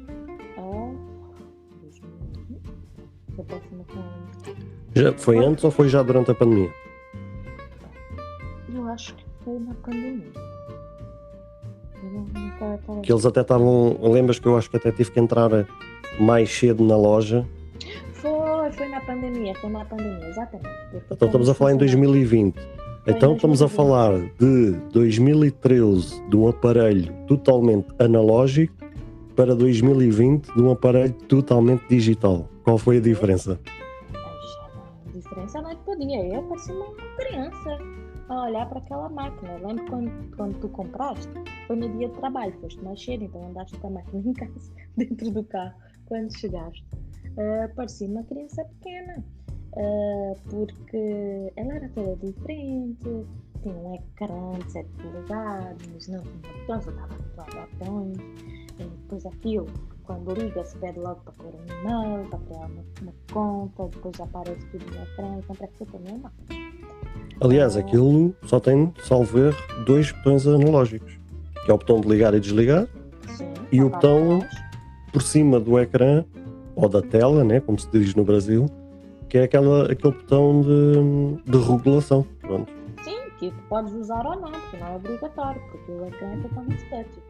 Eu posso me Já foi antes ou foi já durante a pandemia? Eu acho que foi na pandemia. Que eles até estavam. Lembras que eu acho que até tive que entrar mais cedo na loja? Foi na pandemia, exatamente. Então estamos a falar em 2020. Então estamos a falar de 2013 de um aparelho totalmente analógico para 2020 de um aparelho totalmente digital. Qual foi a diferença? A diferença não é que podia. Eu parecia uma criança a olhar para aquela máquina. Eu lembro quando tu compraste, foi no dia de trabalho, foste mais cedo, então andaste com a máquina em casa, dentro do carro, quando chegaste. Parecia uma criança pequena. Porque ela era toda diferente, tinha um ecrã de 7 polegadas, não tinha botões, eu estava habituada a botões, e depois aquilo, quando liga, se pede logo para pôr um e-mail, para criar uma conta, depois aparece tudo no ecrã, então parece que eu também não. Aliás, aquilo só tem, salvo erro, 2 botões analógicos, que é o botão de ligar e desligar, sim, e o botão por cima do ecrã, ou da tela, né, como se diz no Brasil, que é aquele botão de regulação. Pronto. Sim, que tu podes usar ou não, porque não é obrigatório, porque o ecrã é totalmente estético.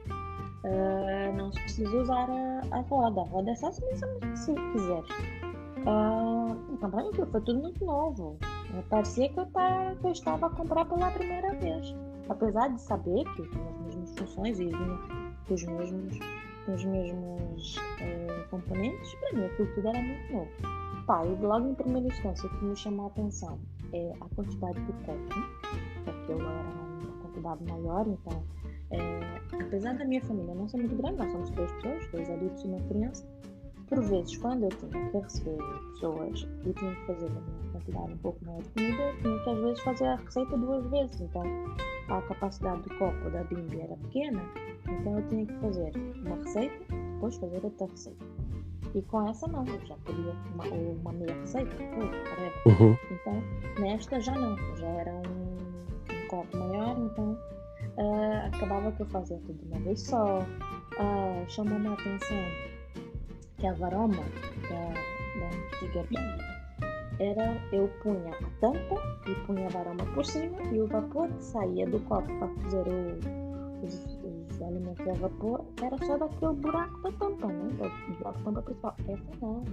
Não se precisa usar a roda. A roda é só se quiseres. Então, para mim, foi tudo muito novo. Parecia que eu estava a comprar pela primeira vez. Apesar de saber que tinha as mesmas funções e vinha com os mesmos componentes, para mim aquilo tudo era muito novo. E logo em primeira instância o que me chamou a atenção é a quantidade de copo, porque eu era uma quantidade maior, então apesar da minha família não ser muito grande, nós somos 3 pessoas, 2 adultos e uma criança, por vezes quando eu tinha que receber pessoas e tinha que fazer uma quantidade um pouco maior de comida, eu tinha que às vezes fazer a receita 2 vezes, então a capacidade do copo da Bimbi era pequena, então eu tinha que fazer uma receita, depois fazer outra receita. E com essa não, eu já podia uma meia receita, Então, nesta já não, já era um copo maior, então acabava que eu fazia tudo de uma vez só. Chamou-me a atenção que a varoma da antiga Bimbi eu punha a tampa e punha a varoma por cima e o vapor que saía do copo para fazer os alimentos a vapor era só daquele buraco da tampa, né? Da tampa principal. Essa não.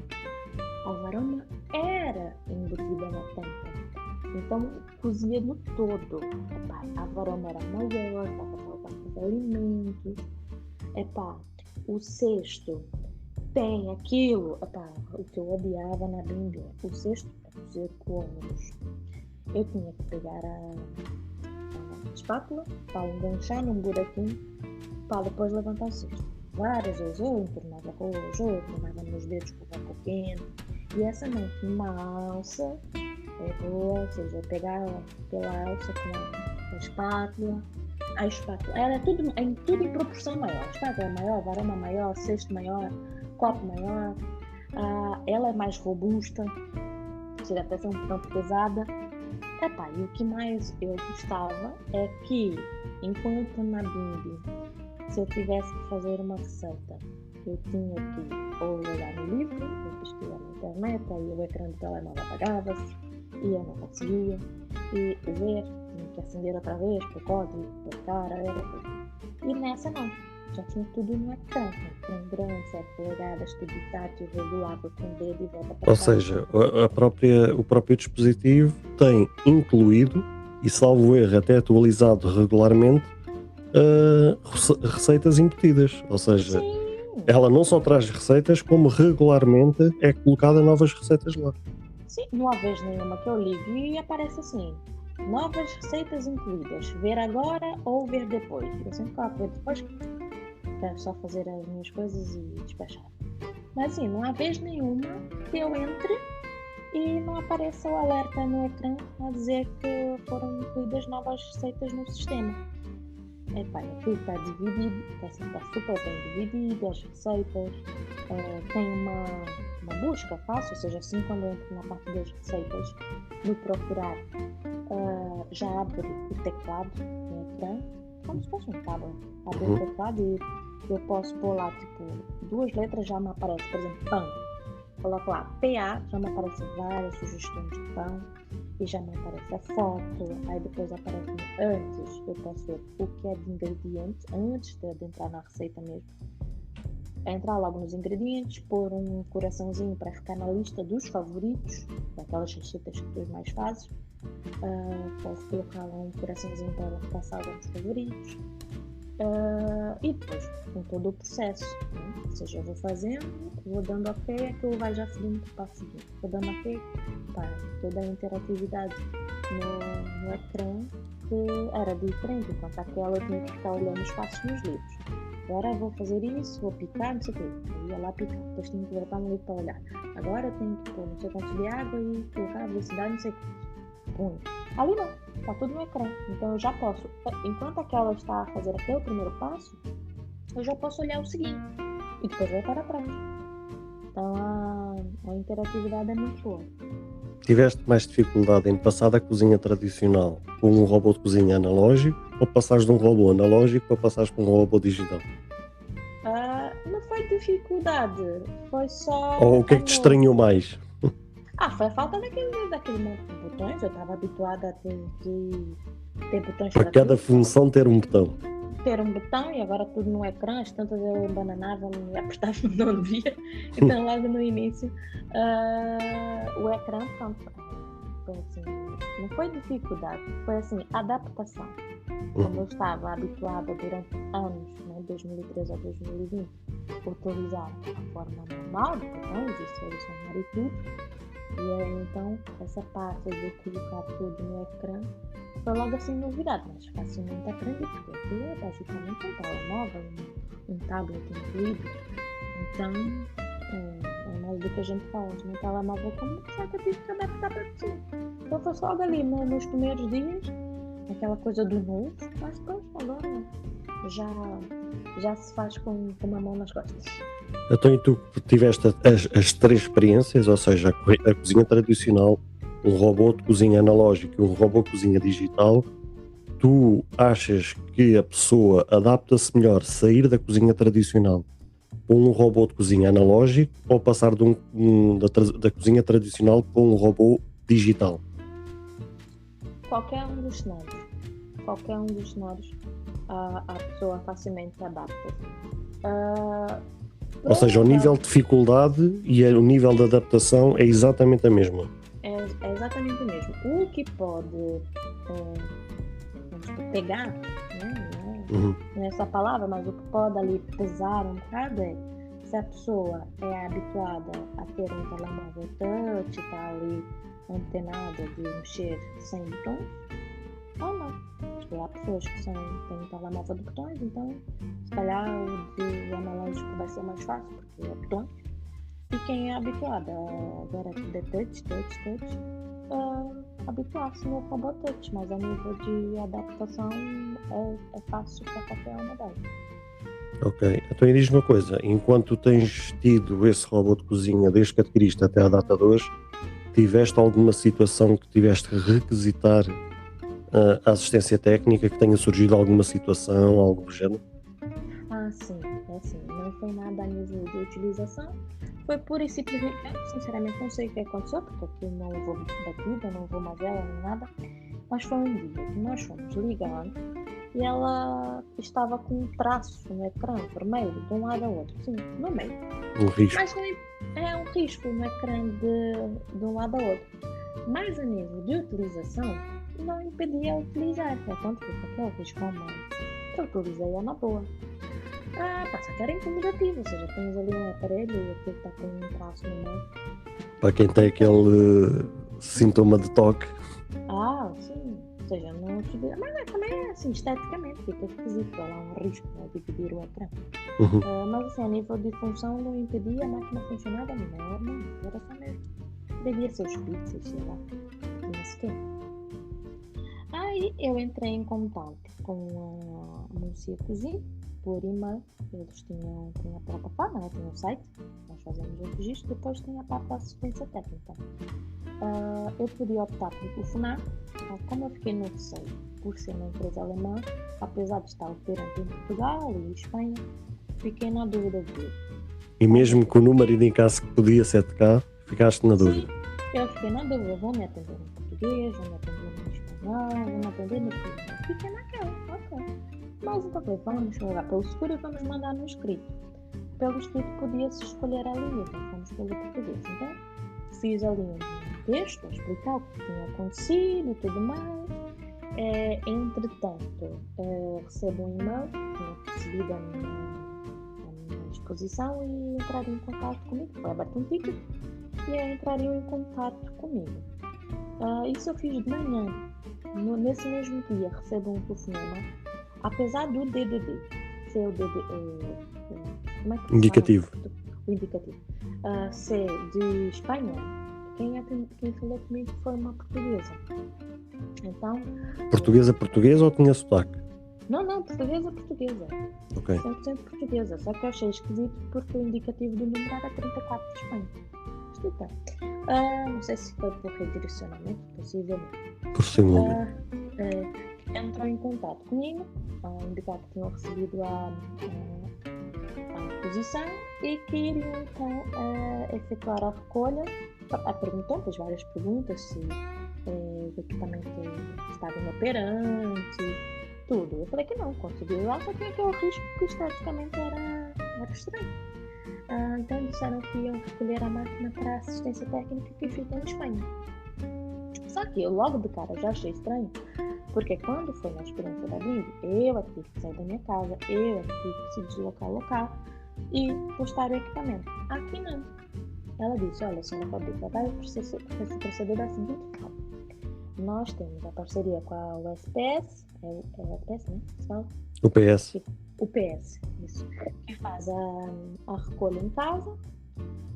A varoma era embutida na tampa. Então cozia no todo. Epá, a varoma era maior, estava a faltar os alimentos. Epá, o cesto tem aquilo. Epá, o que eu odiava na Bíblia, o cesto é cozer cômodos. Eu tinha que pegar a espátula para enganchar num buraquinho para depois levantar o cesto. Várias vezes eu entornava com o hoje, eu entornava nos dedos com o copo quente. E essa não tinha uma alça, ou seja, eu pegava pela alça com a espátula. A espátula era tudo em proporção maior. A espátula é maior, a varoma maior, cesto maior, copo maior. Ela é mais robusta, chega até ser um tanto pesada. Epá, e o que mais eu gostava é que, enquanto na Bimbi, se eu tivesse que fazer uma receita, eu tinha que ou olhar no livro, ou pesquisar na internet, aí o ecrã do telemóvel apagava-se e eu não conseguia, e ver, tinha que acender outra vez, para o código, para a cara, era tudo. E nessa não, já tinha tudo no ecrã, grande, 7 polegadas, tudo tátil, regulável com o dedo e volta para Ou cá. seja, o próprio dispositivo tem incluído, e salvo erro até atualizado regularmente, receitas embutidas. Ou seja, Sim. ela não só traz receitas, como regularmente é colocada novas receitas lá. Sim, não há vez nenhuma que eu ligo e aparece assim: novas receitas incluídas, ver agora ou ver depois. Eu sempre coloco ver depois, quero só fazer as minhas coisas e despachar. Mas assim, não há vez nenhuma que eu entre e não apareça o alerta no ecrã a dizer que foram incluídas novas receitas no sistema. Epá, aquilo está dividido, está super bem dividido, as receitas, tem uma busca fácil, ou seja, assim quando eu entro na parte das receitas, no procurar, já abre o teclado no ecrã, como se fosse um tablet, abre o teclado e eu posso pôr lá, tipo, 2 letras, já me aparece, por exemplo, pão, coloco lá PA, já me aparecem várias sugestões de pão, e já me aparece a foto, aí depois aparece antes, eu posso ver o que é de ingredientes, antes de entrar na receita mesmo. Entrar logo nos ingredientes, pôr um coraçãozinho para ficar na lista dos favoritos, daquelas receitas que tu mais fazes. Posso colocar lá um coraçãozinho para ela ficar salva nos favoritos. E depois, com todo o processo, né? Ou seja, eu vou fazendo, vou dando ok, aquilo vai já seguindo para o passo seguinte. Vou dando ok, para toda a interatividade no ecrã, que era diferente, enquanto aquela eu tinha que ficar olhando os passos nos livros. Agora vou fazer isso, vou picar, não sei o quê. Eu ia lá picar, depois tenho que voltar no livro para olhar. Agora eu tenho que pôr não sei quantos de água e colocar a velocidade, não sei o quê. Ali não, está tudo no ecrã. Então eu já posso, enquanto aquela está a fazer aquele primeiro passo, eu já posso olhar o seguinte e depois voltar atrás. Então a interatividade é muito boa. Tiveste mais dificuldade em passar da cozinha tradicional com um robô de cozinha analógico ou passares de um robô analógico para passares para um robô digital? Não foi dificuldade, foi só. Ou o que é que te estranhou mais? Foi a falta daquele monte de botões. Eu estava habituada a ter botões Para cada função ter um botão. Ter um botão e agora tudo no ecrã, as tantas eu embananava e apertava não devia. Então logo no início o ecrã, pronto, foi assim, não foi dificuldade, foi assim, adaptação. Como eu estava habituada durante anos, né, 2013 a 2020, a utilizar a forma normal de botões e selecionar e tudo. E então essa parte de colocar tudo no ecrã foi logo assim novidade, mas facilmente aprendi, porque aquilo é basicamente um telemóvel, um tablet incluído. Então é mais do que a gente fala, um telemóvel como só que eu tive que adaptar para ti. Então foi logo ali nos primeiros dias, aquela coisa do novo, mas depois agora já se faz com uma mão nas costas. Então, e tu tiveste as 3 experiências, ou seja, a cozinha tradicional, um robô de cozinha analógico e um robô de cozinha digital, tu achas que a pessoa adapta-se melhor sair da cozinha tradicional para um robô de cozinha analógico ou passar da cozinha tradicional para um robô digital? Qualquer um dos cenários, a pessoa facilmente se adapta. Ou seja, o nível de dificuldade e o nível de adaptação é exatamente a mesma. É é exatamente o mesmo. O que pode vamos supor, pegar, né? Não é essa palavra, mas o que pode ali pesar um bocado é se a pessoa é habituada a ter um telemóvel touch, está ali antenada de mexer sem botões, ou não. Porque há pessoas que têm um telemóvel de botões, então se calhar o analógico vai ser mais fácil, porque é botões. E quem é habituado agora de touch, habituar-se no robô touch, mas a nível de adaptação é fácil para qualquer uma delas. Ok, então diz-me uma coisa, enquanto tens tido esse robô de cozinha desde que adquiriste até à data de hoje, tiveste alguma situação que tiveste que requisitar a assistência técnica, que tenha surgido alguma situação, algo do género? Sim, é assim, não foi nada a nível de utilização, foi pura e simplesmente, sinceramente não sei o que aconteceu, porque aqui não houve batida, não houve mazela nem nada, mas foi um dia que nós fomos ligar e ela estava com um traço no ecrã vermelho de um lado ao outro, sim, no meio. Um risco. Mas é um risco no ecrã de um lado ao outro. Mas a nível de utilização, não impedia utilizar, portanto, aquele risco ao meio. Eu utilizei-a na boa. Passa que era incomodativo, ou seja, tens ali um aparelho e aquilo está com um traço no meio. Para quem tem aquele sintoma de toque. Sim, ou seja, não utiliza, mas também é assim, esteticamente fica esquisito, lá um risco de dividir o ecrã. Mas assim, a nível de função não impedia, a máquina funcionava normal, era só mesmo. Devia ser os pixels, sei lá, não sei o quê. Aí eu entrei em contato com a Múcia Cozinha por e-mail. Eles tinham a plataforma, né? Tinha o site, nós fazemos o registro, depois tem a parte da assistência técnica. Eu podia optar por telefonar, como eu fiquei no receio por ser uma empresa alemã, apesar de estar operando em Portugal e Espanha, fiquei na dúvida de... E mesmo que o número indicasse que podia ser de cá, ficaste na dúvida? Sim, eu fiquei na dúvida, vão-me atender em português, vão-me atender em espanhol, vão-me atender no português. Fiquei naquela, ok. Mas então falei, vamos jogar pelo seguro e vamos mandar no escrito. Pelo escrito podia-se escolher a língua, então fomos pelo português. Então fiz ali um texto a explicar o que tinha acontecido e tudo mais. Entretanto, recebo um e-mail, tinha recebido a minha exposição e entraram em contato comigo. Foi aberto um ticket e entrariam em contato comigo. Isso eu fiz de manhã. Nesse mesmo dia recebo um telefonema, apesar do DDD ser o DDD, como é que indicativo. O indicativo ser de Espanha. Quem falou comigo foi uma portuguesa. Então, portuguesa ou tinha sotaque? Não, portuguesa. Ok. 100% portuguesa. Só que eu achei esquisito porque o indicativo do número era 34 de Espanha. Não sei se foi por redirecionamento, possivelmente. Entrou em contato comigo, indicar que tinham recebido a posição e que iriam então efetuar a recolha. Perguntou, fez várias perguntas se o equipamento estava inoperante, tudo. Eu falei que não, conseguiu lá, só tinha aquele risco que esteticamente era estranho. Então disseram que iam recolher a máquina para a assistência técnica que fica em Espanha. Só que eu logo de cara já achei estranho, porque quando foi na experiência da Bimbi, eu tive que sair da minha casa, eu tive que se deslocar ao local e postar o equipamento. Aqui não. Ela disse, olha, senhora Fabrícia, vai proceder da seguinte forma. Nós temos a parceria com a USPS, é USPS, né? O PS, isso, que faz a recolha em casa.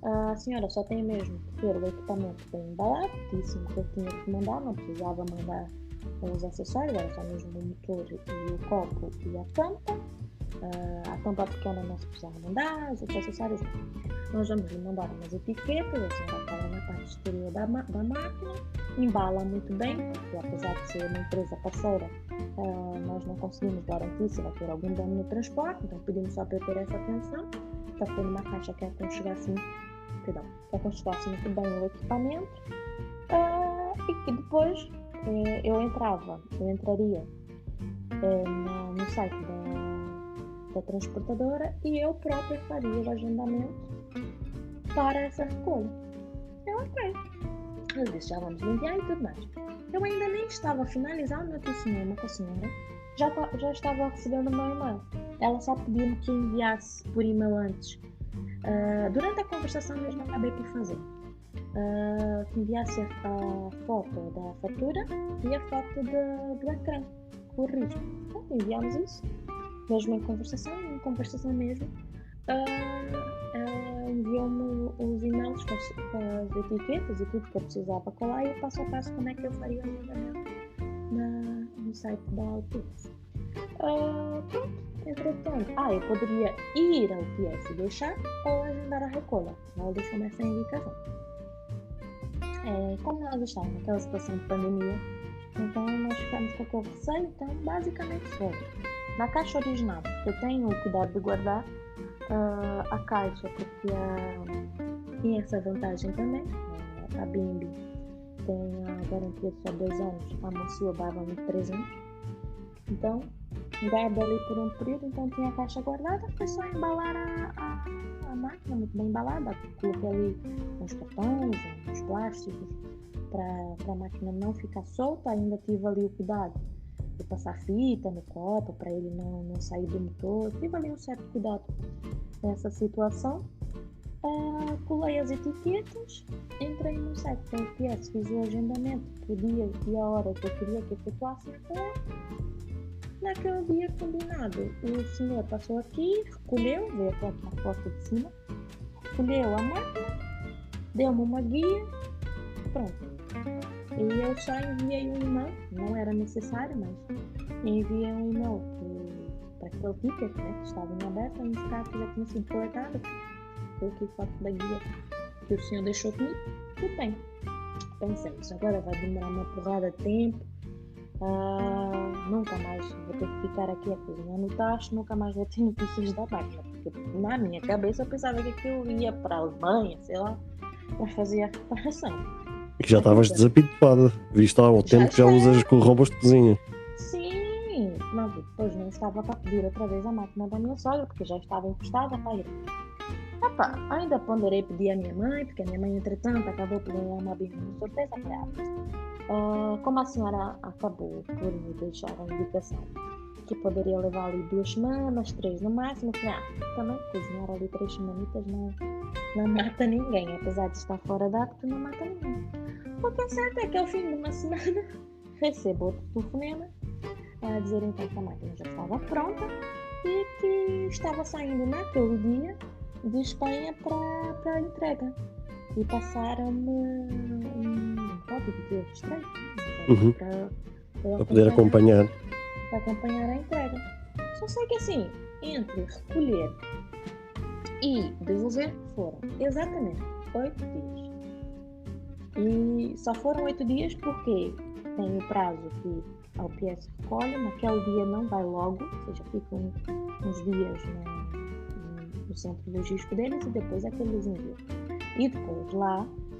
A senhora só tem mesmo que ter o equipamento bem embalado, disse-me que eu tinha que mandar, não precisava mandar os acessórios, era só mesmo o motor e o copo e a tampa. A tampa pequena não se precisava mandar, os outros acessórios não. Nós vamos lhe mandar umas etiquetas, a senhora fala na parte exterior da máquina, embala muito bem, porque apesar de ser uma empresa parceira, nós não conseguimos garantir se vai ter algum dano no transporte, então pedimos só para eu ter essa atenção, para ter uma caixa que aconchegasse muito bem o equipamento, e que depois eu entraria no site da transportadora e eu própria faria o agendamento para essa recolha. Ok. Ele disse, já vamos limpiar e tudo mais. Eu ainda nem estava a finalizar o meu telefonema com a senhora, já estava recebendo o meu e-mail. Ela só pediu-me que enviasse por e-mail antes. Durante a conversação mesmo acabei por fazer. Que enviasse a foto da fatura e a foto do ecrã, com o risco. Então, enviámos isso, mesmo em conversação mesmo. Enviou-me os e-mails com as etiquetas e tudo que eu precisava colar, e eu passo a passo como é que eu faria o agendamento no site da UPS. Pronto, entretanto, eu poderia ir ao UPS e deixar, ou agendar a recolha. Ela deixou-me essa indicação. Como nós estávamos naquela situação de pandemia, então nós ficamos com aquele receio. Então basicamente foi na caixa original, que eu tenho o cuidado de guardar a caixa, porque tem essa vantagem também. A Bimbi tem a garantia de só 2 anos, a Monsieur dava-me 3 anos, então guarda ali por um período. Então tinha a caixa guardada, foi só embalar a máquina muito bem embalada. Coloquei ali uns cartões, uns plásticos para a máquina não ficar solta. Ainda tive ali o cuidado de passar fita no copo para ele não sair do motor. Tive ali um certo cuidado nessa situação. Colei as etiquetas, entrei no site da UPS, fiz o agendamento pro dia e a hora que eu queria que efetuasse a cola. Naquele dia combinado, o senhor passou aqui, recolheu, veio até aqui na porta de cima, recolheu a máquina, deu-me uma guia, pronto. E eu só enviei um e-mail, não era necessário, mas enviei um e-mail para aquele ticket, né, que estava em aberto, a indicar que já tinha sido coletado. Coloquei foto da guia que o senhor deixou comigo, tudo bem. Pensei, isso agora vai demorar uma porrada de tempo. Nunca mais vou ter que ficar aqui a cozinhar no tacho, nunca mais vou ter notícias da máquina, porque na minha cabeça eu pensava que aquilo ia para a Alemanha, sei lá, para fazer a reparação. E que já estavas desabituada, visto ao tempo que já usas com robôs de cozinha. Sim, não, depois não estava para pedir outra vez a máquina da minha sogra, porque já estava encostada para ir. Ainda ponderei pedir à minha mãe, porque a minha mãe, entretanto, acabou por ganhar uma Bimbi no sorteio. Como a senhora acabou por me deixar a indicação que poderia levar ali 2 semanas, 3 no máximo, também cozinhar ali 3 semanitas não mata ninguém, apesar de estar fora da hábito, não mata ninguém. O que é certo é que ao fim de uma semana recebo outro telefonema a dizer então que a máquina já estava pronta e que estava saindo naquele dia de Espanha para a entrega. E passaram-me um código de registro para poder acompanhar. Para acompanhar a entrega. Só sei que assim, entre recolher e devolver foram exatamente 8 dias. E só foram 8 dias porque tem o prazo que a UPS recolhe, naquele dia não vai logo, ou seja, ficam uns dias no centro logístico deles e depois é que eles enviam. E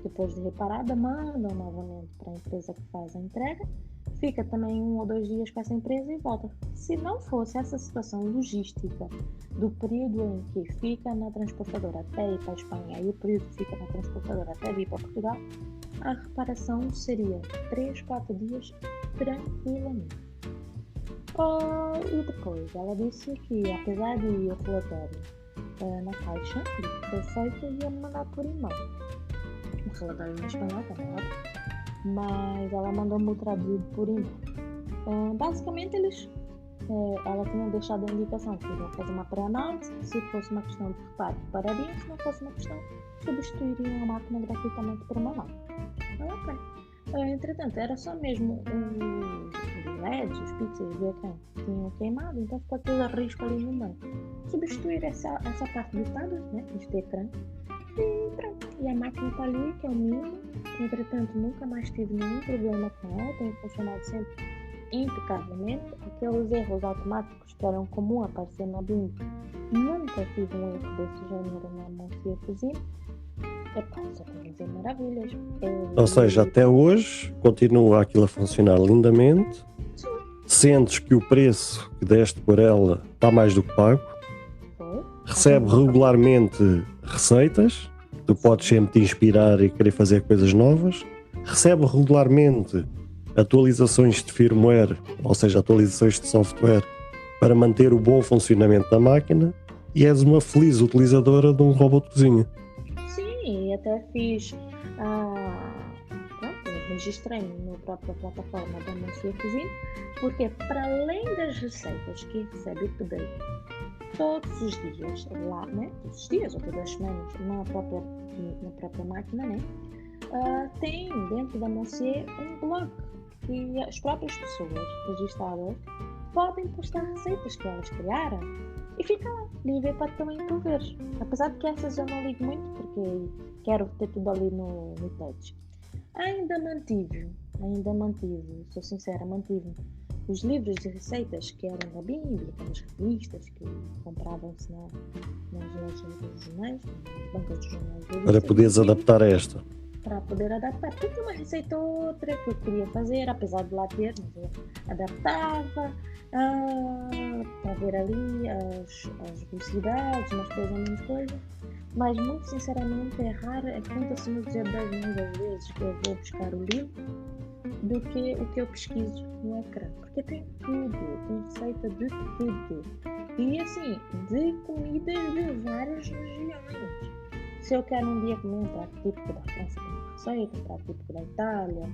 depois de reparada, mandam novamente para a empresa que faz a entrega, fica também 1 ou 2 dias com essa empresa e volta. Se não fosse essa situação logística do período em que fica na transportadora até ir para a Espanha e o período que fica na transportadora até vir para Portugal, a reparação seria 3, 4 dias tranquilamente. E depois ela disse que, apesar de o relatório na caixa que foi feito, ia me mandar por e-mail. O relatório em espanhol também, mas ela mandou-me o traduzido por e-mail. Basicamente ela tinha deixado a indicação que iriam fazer uma pré-análise, se fosse uma questão de reparo, reparariam, se não fosse uma questão, substituiriam a máquina gratuitamente por uma nova. Entretanto, era só mesmo os LEDs, os pixels do ecrã que tinham queimado, então ficou aquele risco ali no meio. Substituir essa parte do tablet, né, este ecrã, e pronto. E a máquina está ali, que é o mínimo. Entretanto, nunca mais tive nenhum problema com ela, tem funcionado sempre impecavelmente. Aqueles erros automáticos que eram comum aparecer na Bimbi, nunca tive um erro desse gênero na Monsieur Cozinha. Só tenho a dizer maravilhas. Ou seja, até hoje continua aquilo a funcionar lindamente. Sim. Sentes que o preço que deste por ela está mais do que pago. Recebe regularmente receitas. Tu podes sempre te inspirar e querer fazer coisas novas. recebe regularmente atualizações de firmware, ou seja, atualizações de software, para manter o bom funcionamento da máquina, e és uma feliz utilizadora de um robô de cozinha. Sim, até fiz. Pronto, registrei-me na própria plataforma da Monsieur Cuisine, porque para além das receitas que recebe update todos os dias lá, né? Todos os dias ou todas as semanas na própria máquina, né? Tem dentro da Monsieur um blog que as próprias pessoas registradas podem postar receitas que elas criaram e fica lá, livre para também tu ver. Apesar de que essas eu não ligo muito porque quero ter tudo ali no touch. Ainda mantive, sou sincera, mantive os livros de receitas que eram da Bíblia, aquelas revistas que compravam-se nas lojas dos jornais, nas bancas dos jornais. Para poderes adaptar a esta. Para poder adaptar, porque tinha uma receita ou outra que eu queria fazer, apesar de lá ter, mas eu adaptava para ver ali as velocidades, umas coisas, menos coisas. Mas muito sinceramente é raro, conta-se no dia das mãos às vezes que eu vou buscar o livro do que o que eu pesquiso no ecrã, porque tem tudo, tem receita de tudo, e assim, de comidas de várias regiões. Se eu quero um dia comer um prato típico da França, tem uma receita, um prato típico da Itália,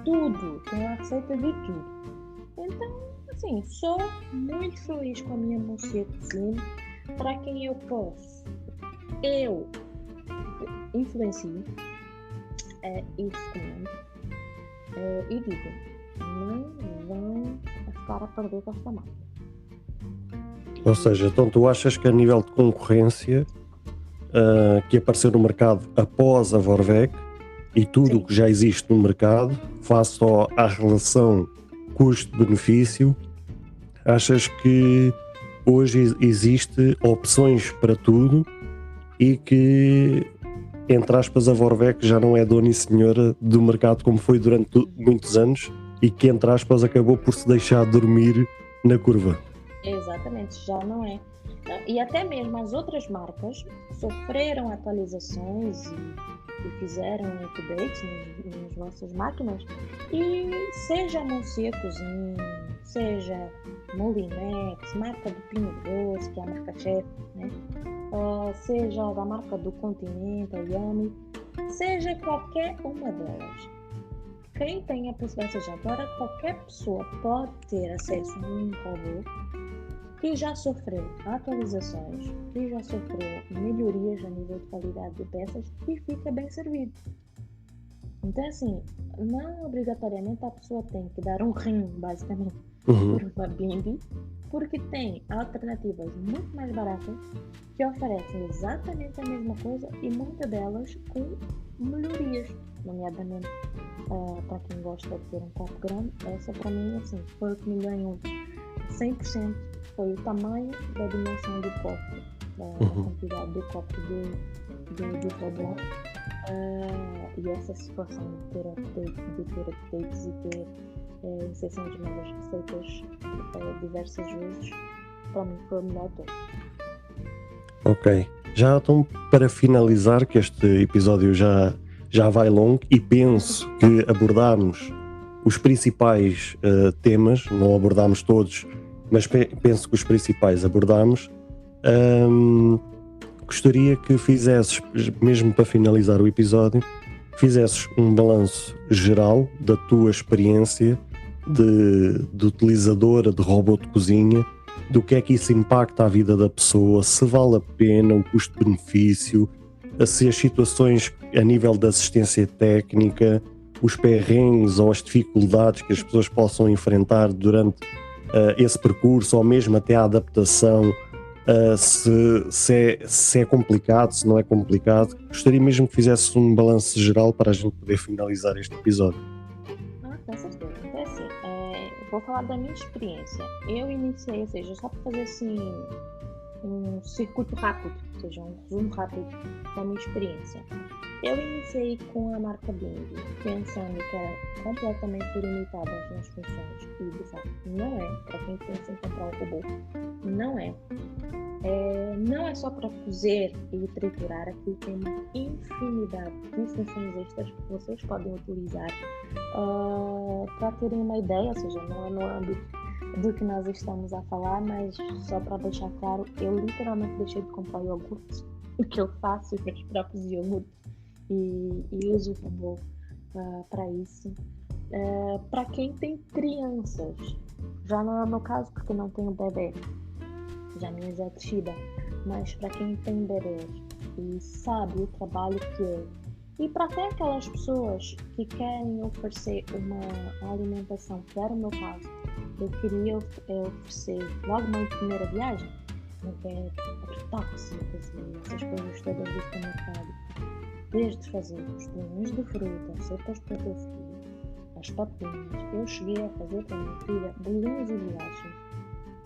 tudo, tem uma receita de tudo. Então, assim, sou muito feliz com a minha Monsieur Cuisine, para quem eu posso, eu influencio e recomendo. E digo, não vão ficar a perder com esta marca. Ou seja, então tu achas que a nível de concorrência que apareceu no mercado após a Vorwerk e tudo o que já existe no mercado, face à relação custo-benefício, achas que hoje existe opções para tudo e que, entre aspas, a Vorwerk já não é dona e senhora do mercado como foi durante muitos anos e que, entre aspas, acabou por se deixar dormir na curva? Exatamente, já não é. E até mesmo as outras marcas sofreram atualizações e fizeram updates nas vossas máquinas, e seja a Monsieur Cuisine, seja Molinex, marca do Pinho Doce, que é a marca-chefe, né? Seja da marca do Continente, a Yummy, seja qualquer uma delas. Quem tem a possibilidade, seja agora, qualquer pessoa pode ter acesso a um robô que já sofreu atualizações, que já sofreu melhorias a nível de qualidade de peças e fica bem servido. Então, assim, não obrigatoriamente a pessoa tem que dar um rim, basicamente, por uma Bimby, porque tem alternativas muito mais baratas que oferecem exatamente a mesma coisa e muitas delas com melhorias, nomeadamente para quem gosta de ter um copo grande. Essa para mim, assim, foi o que me ganhou 100%, foi o tamanho da dimensão do copo, da quantidade do copo do robô, e essa situação de ter updates e ter inserção de novas receitas diversas vezes, para mim foi o melhor todo. Ok, já então, para finalizar, que este episódio já vai longo e penso que abordámos os principais temas, não abordámos todos, mas penso que os principais abordámos. Gostaria que fizesses, mesmo para finalizar o episódio, fizesses um balanço geral da tua experiência de utilizadora de robô de cozinha, do que é que isso impacta a vida da pessoa, se vale a pena, o custo-benefício, se as situações a nível da assistência técnica, os perrengues ou as dificuldades que as pessoas possam enfrentar durante esse percurso, ou mesmo até a adaptação, se é complicado, se não é complicado. Gostaria mesmo que fizesse um balanço geral para a gente poder finalizar este episódio. Com certeza. Então, assim, vou falar da minha experiência. Eu iniciei, ou seja, só para fazer assim um circuito rápido, ou seja, um resumo rápido da minha experiência. Eu iniciei com a marca Bing, pensando que era completamente limitada nas funções, e de facto não é, para quem pensa em comprar um robô, não é. Não é só para cozer e triturar, aqui tem uma infinidade de funções extras que vocês podem utilizar para terem uma ideia, ou seja, não é no âmbito do que nós estamos a falar, mas só para deixar claro, eu literalmente deixei de comprar iogurte, o que eu faço os meus próprios iogurtes e uso o robô para isso. Para quem tem crianças, já não é o meu caso porque não tenho bebê, já minha é crescida, mas para quem tem bebês e sabe o trabalho que é, e para até aquelas pessoas que querem oferecer uma alimentação, que era o meu caso, eu queria oferecer logo na primeira viagem, não quero tóxicos e essas coisas todas do supermercado, desde fazer os bolinhos de fruta, sopas para o teu filho, as papinhas. Eu cheguei a fazer para a minha filha bolinhos e bolachas,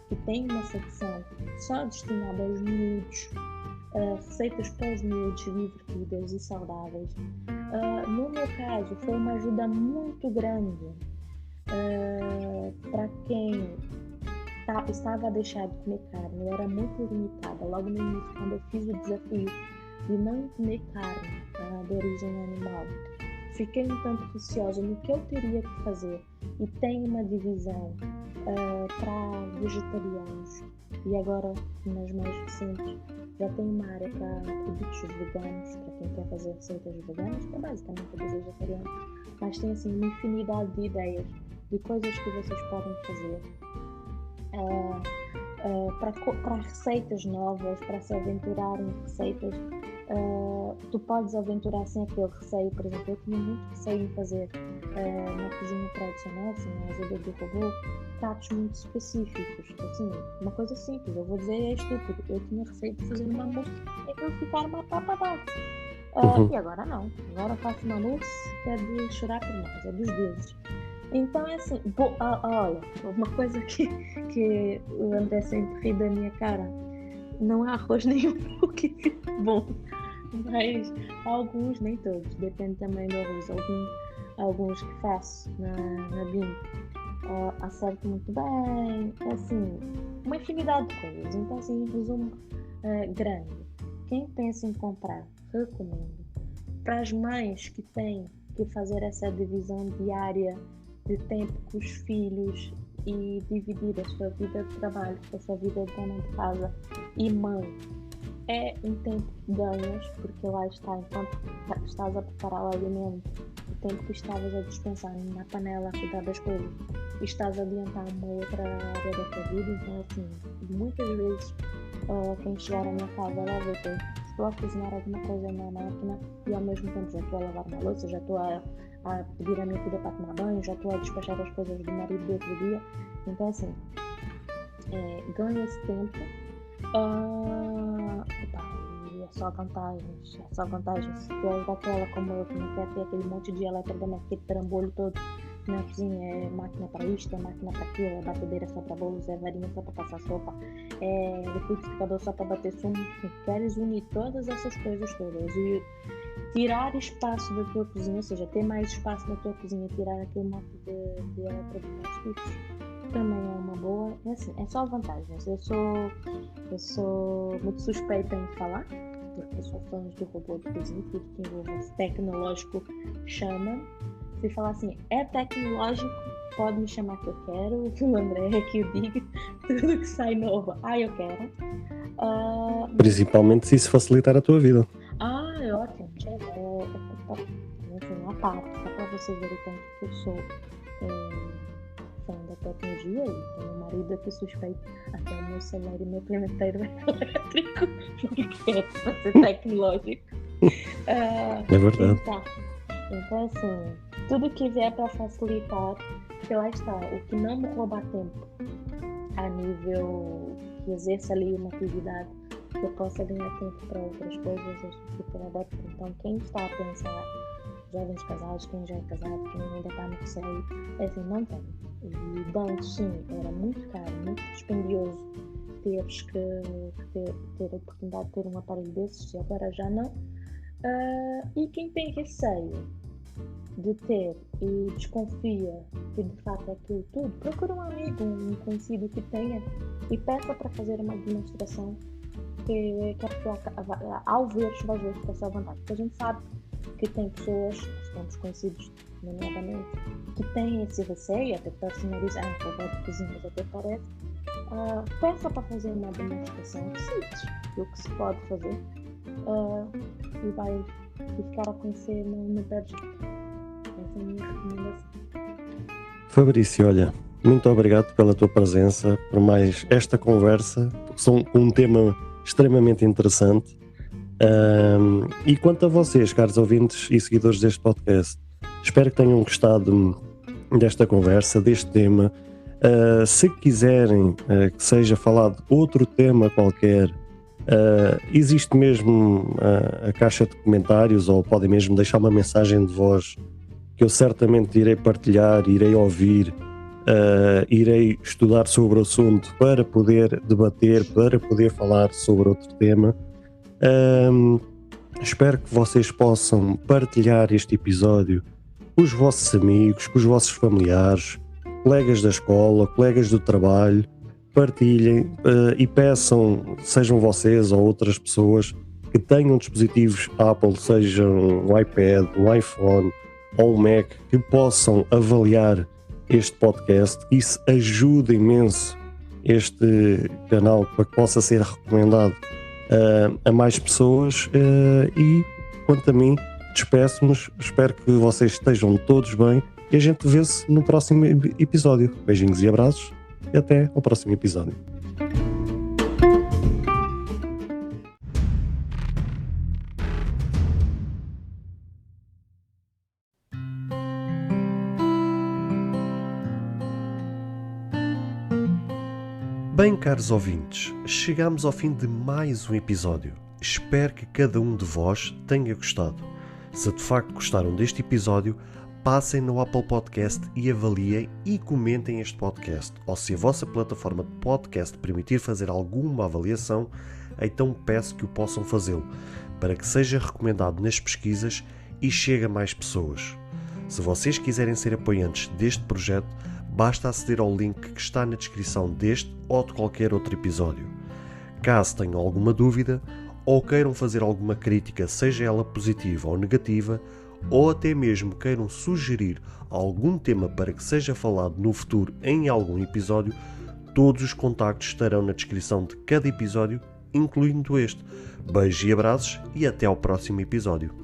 que tem uma secção só destinada aos miúdos, receitas para os miúdos divertidas e saudáveis. No meu caso, foi uma ajuda muito grande para quem estava a deixar de comer carne. Eu era muito limitada logo no início, quando eu fiz o desafio de não comer carne de origem animal. Fiquei um tanto receosa no que eu teria que fazer, e tem uma divisão para vegetarianos, e agora nas mais recentes já tem uma área para produtos veganos, para quem quer fazer receitas veganas, que é basicamente para vegetariano, mas tem assim uma infinidade de ideias de coisas que vocês podem fazer para receitas novas, para se aventurar em receitas. Tu podes aventurar sem aquele receio. Por exemplo, eu tinha muito receio em fazer na cozinha tradicional, sem a ajuda do robô, pratos muito específicos, assim, uma coisa simples, eu vou dizer é estúpido, eu tinha receio de fazer uma mousse e eu ficar uma papada. E agora não, agora eu faço uma mousse que é de chorar por nós, é dos deuses. Então é assim, olha, uma coisa que o André sempre ri da minha cara, não há arroz nenhum que fica bom, mas alguns, nem todos, depende também do arroz. Alguns que faço na Bing acerto muito bem, assim, uma infinidade de coisas. Então, assim, em resumo grande, quem pensa em comprar, recomendo. Para as mães que têm que fazer essa divisão diária de tempo com os filhos e dividir a sua vida de trabalho, a sua vida de dona de casa e mãe, é um tempo que ganhas, porque lá está, enquanto estás a preparar o alimento, o tempo que estavas a dispensar na panela, a cuidar das coisas, e estás a adiantar uma outra área da tua vida. Então, assim, muitas vezes quem chegar à minha casa vai ver que estou a cozinhar alguma coisa na máquina e ao mesmo tempo já estou a lavar uma louça, já estou a pedir a minha filha para tomar banho, já estou a despachar as coisas do marido do outro dia. Então, assim, ganho esse tempo. E é só vantagens. Se tu és daquela como eu, que não quer ter aquele monte de eletrodoméstico, aquele trambolho todo na cozinha, é máquina para isto, é máquina para aquilo, é batedeira só para bolos, é varinha só para passar sopa, é liquidificador só para bater sumo. Queres unir todas essas coisas todas e tirar espaço da tua cozinha, ou seja, ter mais espaço na tua cozinha, tirar aquele monte de eletrodomésticos, também é uma boa. É assim, é só vantagens. Eu sou muito suspeita em falar, porque eu sou fã do robô de cozinha, tudo que envolve tecnológico chama. Se falar assim, é tecnológico, pode me chamar que eu quero. O André é que eu digo, tudo que sai novo, eu quero. Principalmente se isso facilitar a tua vida. É ótimo. Enfim, a parte, só para vocês verem tanto que eu sou fã da tecnologia, e tenho um marido que suspeita até o meu celular e meu pimenteiro elétrico, porque é para ser tecnológico. É verdade. Então, assim, tudo que vier para facilitar, porque lá está, o que não me rouba tempo a nível que exerça ali uma atividade que eu possa ganhar tempo para outras coisas, eu sou super adepto. Então, quem está a pensar, jovens casados, quem já é casado, quem ainda está no receio, assim, não tem. E antes, sim, era muito caro, muito dispendioso teres que ter a oportunidade de ter um aparelho desses, e agora já não. E quem tem receio de ter e desconfia que de facto é aquilo tudo, procura um amigo, um conhecido que tenha e peça para fazer uma demonstração que a pessoa, ao ver, vai ver que é só vantagem. Porque a gente sabe que tem pessoas, temos conhecidos, nomeadamente, que têm esse receio, até personalizar, falar de cozinhas até parece. Peça para fazer uma demonstração simples do que se pode fazer e vai ficar a conhecer no perde. Essa é a minha recomendação. Fabrício, olha, muito obrigado pela tua presença, por mais esta conversa, são um tema extremamente interessante. E quanto a vocês, caros ouvintes e seguidores deste podcast, espero que tenham gostado desta conversa, deste tema. Se quiserem que seja falado outro tema qualquer, existe mesmo a caixa de comentários, ou podem mesmo deixar uma mensagem de voz que eu certamente irei partilhar, irei ouvir, irei estudar sobre o assunto para poder debater, para poder falar sobre outro tema. Espero que vocês possam partilhar este episódio com os vossos amigos, com os vossos familiares, colegas da escola, colegas do trabalho. Partilhem e peçam, sejam vocês ou outras pessoas que tenham dispositivos Apple, sejam um iPad, um iPhone ou um Mac, que possam avaliar este podcast. Isso ajuda imenso este canal para que possa ser recomendado a mais pessoas. E quanto a mim, despeço-nos, espero que vocês estejam todos bem e a gente vê-se no próximo episódio. Beijinhos e abraços e até ao próximo episódio. Bem, caros ouvintes, chegamos ao fim de mais um episódio. Espero que cada um de vós tenha gostado. Se de facto gostaram deste episódio, passem no Apple Podcast e avaliem e comentem este podcast. Ou se a vossa plataforma de podcast permitir fazer alguma avaliação, então peço que o possam fazê-lo, para que seja recomendado nas pesquisas e chegue a mais pessoas. Se vocês quiserem ser apoiantes deste projeto, basta aceder ao link que está na descrição deste ou de qualquer outro episódio. Caso tenham alguma dúvida ou queiram fazer alguma crítica, seja ela positiva ou negativa, ou até mesmo queiram sugerir algum tema para que seja falado no futuro em algum episódio, todos os contactos estarão na descrição de cada episódio, incluindo este. Beijos e abraços e até ao próximo episódio.